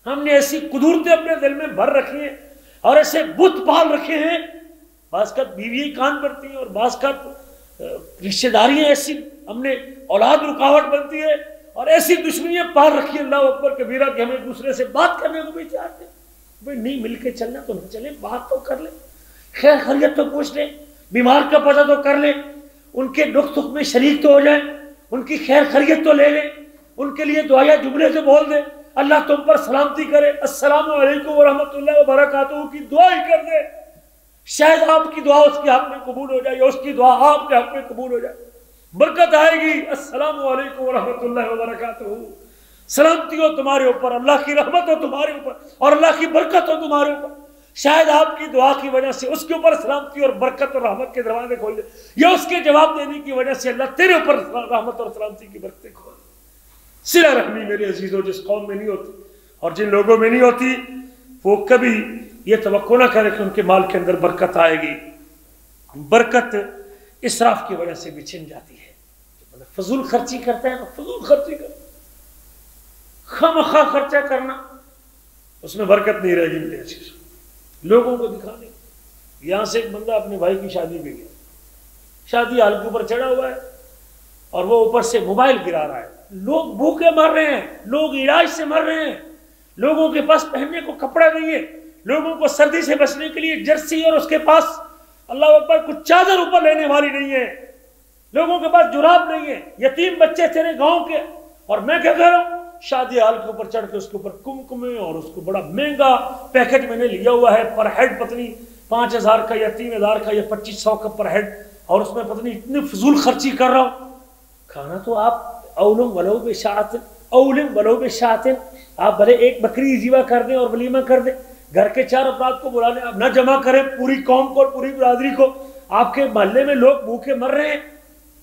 ہم نے ایسی قدورتیں اپنے دل میں بھر رکھی ہیں اور ایسے بت پال رکھے ہیں، بعض کا بیوی کان پڑتی ہیں اور بعض کا رشتہ داریاں ایسی، ہم نے اولاد رکاوٹ بنتی ہے اور ایسی دشمنیاں پال رکھی ہیں اللہ اکبر کبیرہ کہ ہم ایک دوسرے سے بات کرنے کو بھی چاہتے ہیں۔ بھائی نہیں مل کے چلنا تو نہ چلیں، بات تو کر لیں، خیر خیریت تو پوچھ لیں، بیمار کا پتہ تو کر لیں، ان کے دکھ سکھ میں شریک تو ہو جائیں، ان کی خیر خیریت تو لے لیں، ان کے لیے دعائیں جملے سے بول دیں، اللہ تم پر سلامتی کرے، السلام علیکم ورحمۃ اللہ وبرکاتہ کی دعا ہی کر دے، شاید آپ کی دعا اس کے حق میں قبول ہو جائے، اس کی دعا آپ کے حق میں قبول ہو جائے، برکت آئے گی۔ السلام علیکم ورحمۃ اللہ وبرکاتہ، سلامتی ہو تمہارے اوپر، اللہ کی رحمت ہو تمہارے اوپر اور اللہ کی برکت ہو تمہارے اوپر، شاید آپ کی دعا کی وجہ سے اس کے اوپر سلامتی اور برکت اور رحمت کے دروازے کھول دے، یا اس کے جواب دینے کی وجہ سے اللہ تیرے اوپر رحمت اور سلامتی کی برکتیں کھول دے۔ صلہ رحمی میرے عزیزوں جس قوم میں نہیں ہوتی اور جن لوگوں میں نہیں ہوتی، وہ کبھی یہ توقع نہ کرے کہ ان کے مال کے اندر برکت آئے گی۔ برکت اسراف کی وجہ سے بھی چھن جاتی ہے، فضول خرچی کرتا ہے نا، فضول خرچی کرتا، خواہ خرچہ کرنا، اس میں برکت نہیں رہے گی میرے عزیز۔ لوگوں کو دکھانے، یہاں سے ایک بندہ اپنے بھائی کی شادی پہ گیا، شادی ہال کے اوپر چڑھا ہوا ہے اور وہ اوپر سے موبائل گرا رہا ہے، لوگ بھوکے مر رہے ہیں، لوگ علاج سے مر رہے ہیں، لوگوں کے پاس پہننے کو کپڑا نہیں ہے، لوگوں کو سردی سے بچنے کے لیے جرسی اور اس کے پاس اللہ اکبر کچھ چادر اوپر لینے والی نہیں ہے، لوگوں کے پاس جراب نہیں ہے، یتیم بچے تیرے گاؤں کے، اور میں کیا کہہ رہا ہوں، شادی ہال کے اوپر چڑھ کے اس کے اوپر کمکمے اور اس کو بڑا مہنگا پیکج میں نے لیا ہوا ہے، پر ہیڈ پتنی 5000 کا یا 3000 کا یا 2500 کا پر ہیڈ، اور اس میں پتنی اتنی فضول خرچی کر رہا ہوں۔ کھانا تو آپ اولم ولو بشاطن، آپ بھلے ایک بکری ذبح کر دیں اور ولیمہ کر دیں، گھر کے 4 افراد کو بلا لیں، آپ نہ جمع کریں پوری قوم کو اور پوری برادری کو، آپ کے محلے میں لوگ بھوکے مر رہے ہیں،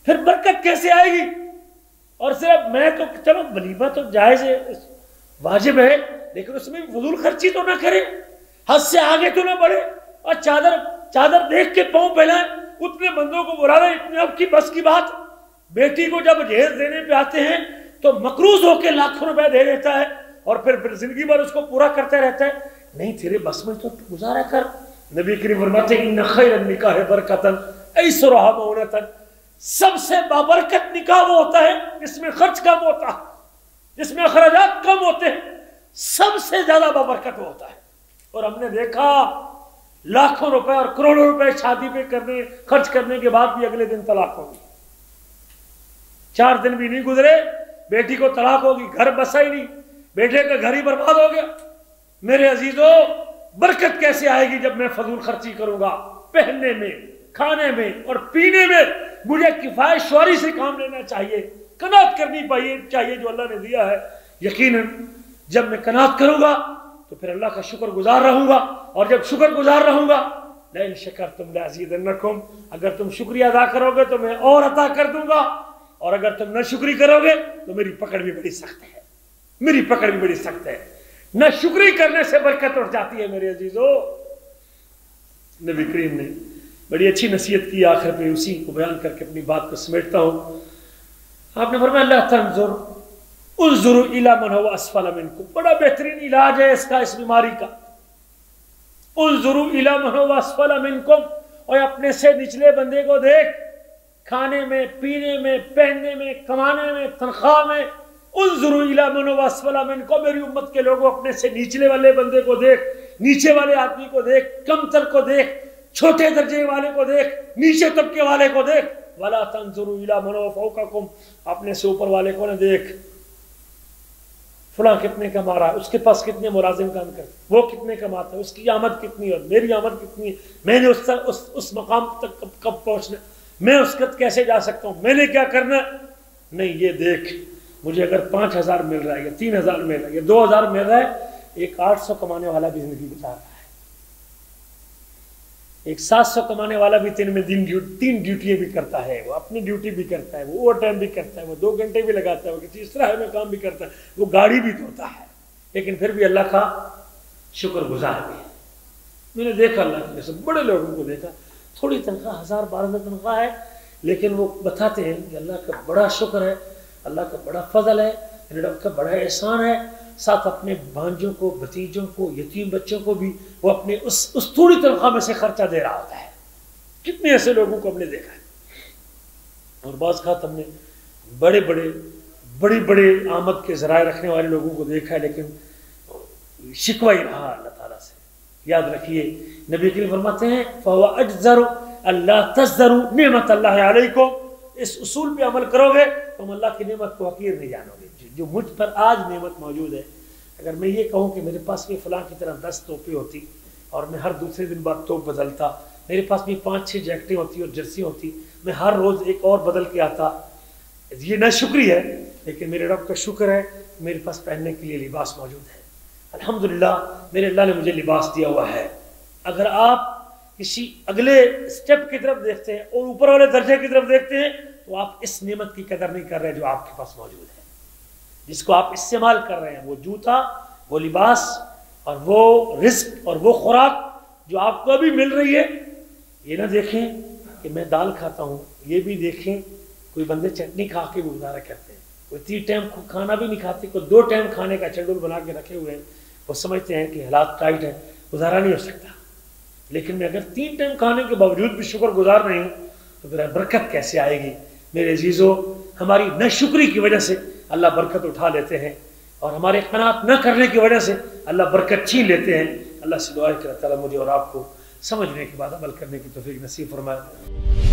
پھر برکت کیسے آئے گی؟ اور صرف میں تو چلو ولیمہ تو جائز ہے، واجب ہے، لیکن اس میں فضول خرچی تو نہ کرے، حد سے آگے تو نہ بڑھے، اور چادر دیکھ کے پاؤں پھیلائیں، اتنے بندوں کو بلا رہے، اتنے اب کی بس کی بات۔ بیٹی کو جب جہیز دینے پہ آتے ہیں تو مقروض ہو کے لاکھوں روپے دے دیتا ہے اور پھر زندگی بھر اس کو پورا کرتا رہتا ہے، نہیں تیرے بس میں تو گزارا کر، نبی کریم فرماتے ہیں ان خیر النکاح برکتن ایسرھا مونتن، سب سے بابرکت نکاح وہ ہوتا ہے جس میں خرچ کم ہوتا ہے، جس میں اخراجات کم ہوتے ہیں، سب سے زیادہ بابرکت وہ ہوتا ہے۔ اور ہم نے دیکھا لاکھوں روپے اور کروڑوں روپے شادی پہ خرچ کرنے کے بعد بھی اگلے دن طلاق ہوگی، 4 دن بھی نہیں گزرے بیٹی کو طلاق ہوگی، گھر بسا ہی نہیں، بیٹے کا گھر ہی برباد ہو گیا۔ میرے عزیزو، برکت کیسے آئے گی جب میں فضول خرچی کروں گا؟ پہننے میں، کھانے میں اور پینے میں مجھے کفایت شوری سے کام لینا چاہیے، قناعت کرنی چاہیے جو اللہ نے دیا ہے۔ یقیناً جب میں قناعت کروں گا تو پھر اللہ کا شکر گزار رہوں گا، اور جب شکر گزار رہوں گا لئن شکرتم لازیدنکم، اگر تم شکریہ ادا کرو گے تو میں اور عطا کر دوں گا، اور اگر تم نہ شکری کرو گے تو میری پکڑ بھی بڑی سخت ہے، میری پکڑ بھی بڑی سخت ہے۔ نہ شکری کرنے سے برکت اٹھ جاتی ہے میرے عزیزو۔ نبی کریم نے بڑی اچھی نصیحت کی، آخر پہ اسی کو بیان کر کے اپنی بات کو سمیٹتا ہوں۔ آپ نے فرمایا لا تنظر انظروا الی من هو اسفل منکم، بڑا بہترین علاج ہے اس کا، اس بیماری کا۔ انظروا الی من هو اسفل منکم، اور اپنے سے نچلے بندے کو دیکھ، کھانے میں، پینے میں، پہننے میں، کمانے میں، تنخواہ میں۔ انظروا الی من هو اسفل منکم، میری امت کے لوگوں اپنے سے نیچلے والے بندے کو دیکھ، نیچے والے آدمی کو دیکھ، کمتر کو دیکھ، چھوٹے درجے والے کو دیکھ، نیچے طبقے والے کو دیکھ۔ ولا تنظروا الی من هو فوقکم، اپنے سے اوپر والے کو نہ دیکھ، فلاں کتنے کما رہا ہے، اس کے پاس کتنے ملازم کام کرتے، وہ کتنے کماتا ہے، اس کی آمد کتنی ہے اور میری آمد کتنی ہے، میں نے اس مقام تک کب پہنچنا، میں اس وقت کیسے جا سکتا ہوں، میں نے کیا کرنا۔ نہیں، یہ دیکھ مجھے اگر 5,000 مل رہا ہے یا 3,000 مل رہا ہے یا 2,000 مل رہا ہے، ایک 800 کمانے والا بھی زندگی گزار رہا ہے، ایک 700 کمانے والا بھی 3 ڈیوٹیاں بھی کرتا ہے، وہ اپنی ڈیوٹی بھی کرتا ہے، وہ اوور ٹائم بھی کرتا ہے، وہ 2 گھنٹے بھی لگاتا ہے، وہ کسی طرح میں کام بھی کرتا ہے، وہ گاڑی بھی دھوتا ہے، لیکن پھر بھی اللہ کا شکر گزار بھی ہے۔ میں نے دیکھا اللہ کے بڑے لوگوں کو دیکھا، تھوڑی تنخواہ 1,000-1,200 تنخواہ ہے، لیکن وہ بتاتے ہیں کہ اللہ کا بڑا شکر ہے، اللہ کا بڑا فضل ہے، رب کا بڑا احسان ہے، ساتھ اپنے بھانجوں کو، بھتیجوں کو، یتیم بچوں کو بھی وہ اپنے اس تھوڑی تنخواہ میں سے خرچہ دے رہا ہوتا ہے۔ کتنے ایسے لوگوں کو ہم نے دیکھا ہے، اور بعض خات ہم نے بڑے آمد کے ذرائع رکھنے والے لوگوں کو دیکھا ہے، لیکن شکوہ ہی رہا اللہ تعالیٰ سے۔ یاد رکھیے نبی کریم فرماتے ہیں فَهُوَ أَجْزَرُ أَلَّا تَزْدَرُوا نِعْمَةَ اللَّهِ عَلَيْكُمْ، اس اصول پہ عمل کرو گے تو ہم اللہ کی نعمت کو حقیر نہیں جانو گے۔ جو مجھ پر آج نعمت موجود ہے، اگر میں یہ کہوں کہ میرے پاس بھی فلاں کی طرح 10 توپیں ہوتی اور میں ہر دوسرے دن بعد توپ بدلتا، میرے پاس بھی 5-6 جیکٹیں ہوتی اور جرسی ہوتی، میں ہر روز ایک اور بدل کے آتا، یہ نہ شکری ہے، لیکن میرے رب کا شکر ہے میرے پاس پہننے کے لیے لباس موجود ہے۔ الحمدللہ میرے اللہ نے مجھے لباس دیا ہوا ہے۔ اگر آپ کسی اگلے سٹیپ کی طرف دیکھتے ہیں اور اوپر والے درجے کی طرف دیکھتے ہیں تو آپ اس نعمت کی قدر نہیں کر رہے جو آپ کے پاس موجود ہے، جس کو آپ استعمال کر رہے ہیں، وہ جوتا، وہ لباس اور وہ رزق اور وہ خوراک جو آپ کو ابھی مل رہی ہے۔ یہ نہ دیکھیں کہ میں دال کھاتا ہوں، یہ بھی دیکھیں کوئی بندے چٹنی کھا کے بھی گزارا کرتے ہیں، کوئی 3 ٹائم کھانا بھی نہیں کھاتے، کوئی 2 ٹائم کھانے کا شیڈول بنا کے رکھے ہوئے ہیں، وہ سمجھتے ہیں کہ حالات ٹائٹ ہیں، گزارا نہیں ہو سکتا۔ لیکن میں اگر 3 ٹائم کھانے کے باوجود بھی شکر گزار نہیں ہوں تو پھر برکت کیسے آئے گی؟ میرے عزیزو، ہماری ناشکری کی وجہ سے اللہ برکت اٹھا لیتے ہیں، اور ہمارے قناعت نہ کرنے کی وجہ سے اللہ برکت چھین لیتے ہیں۔ اللہ سے دعا ہے کہ اللہ تعالیٰ مجھے اور آپ کو سمجھنے کے بعد عمل کرنے کی توفیق نصیب فرمائے۔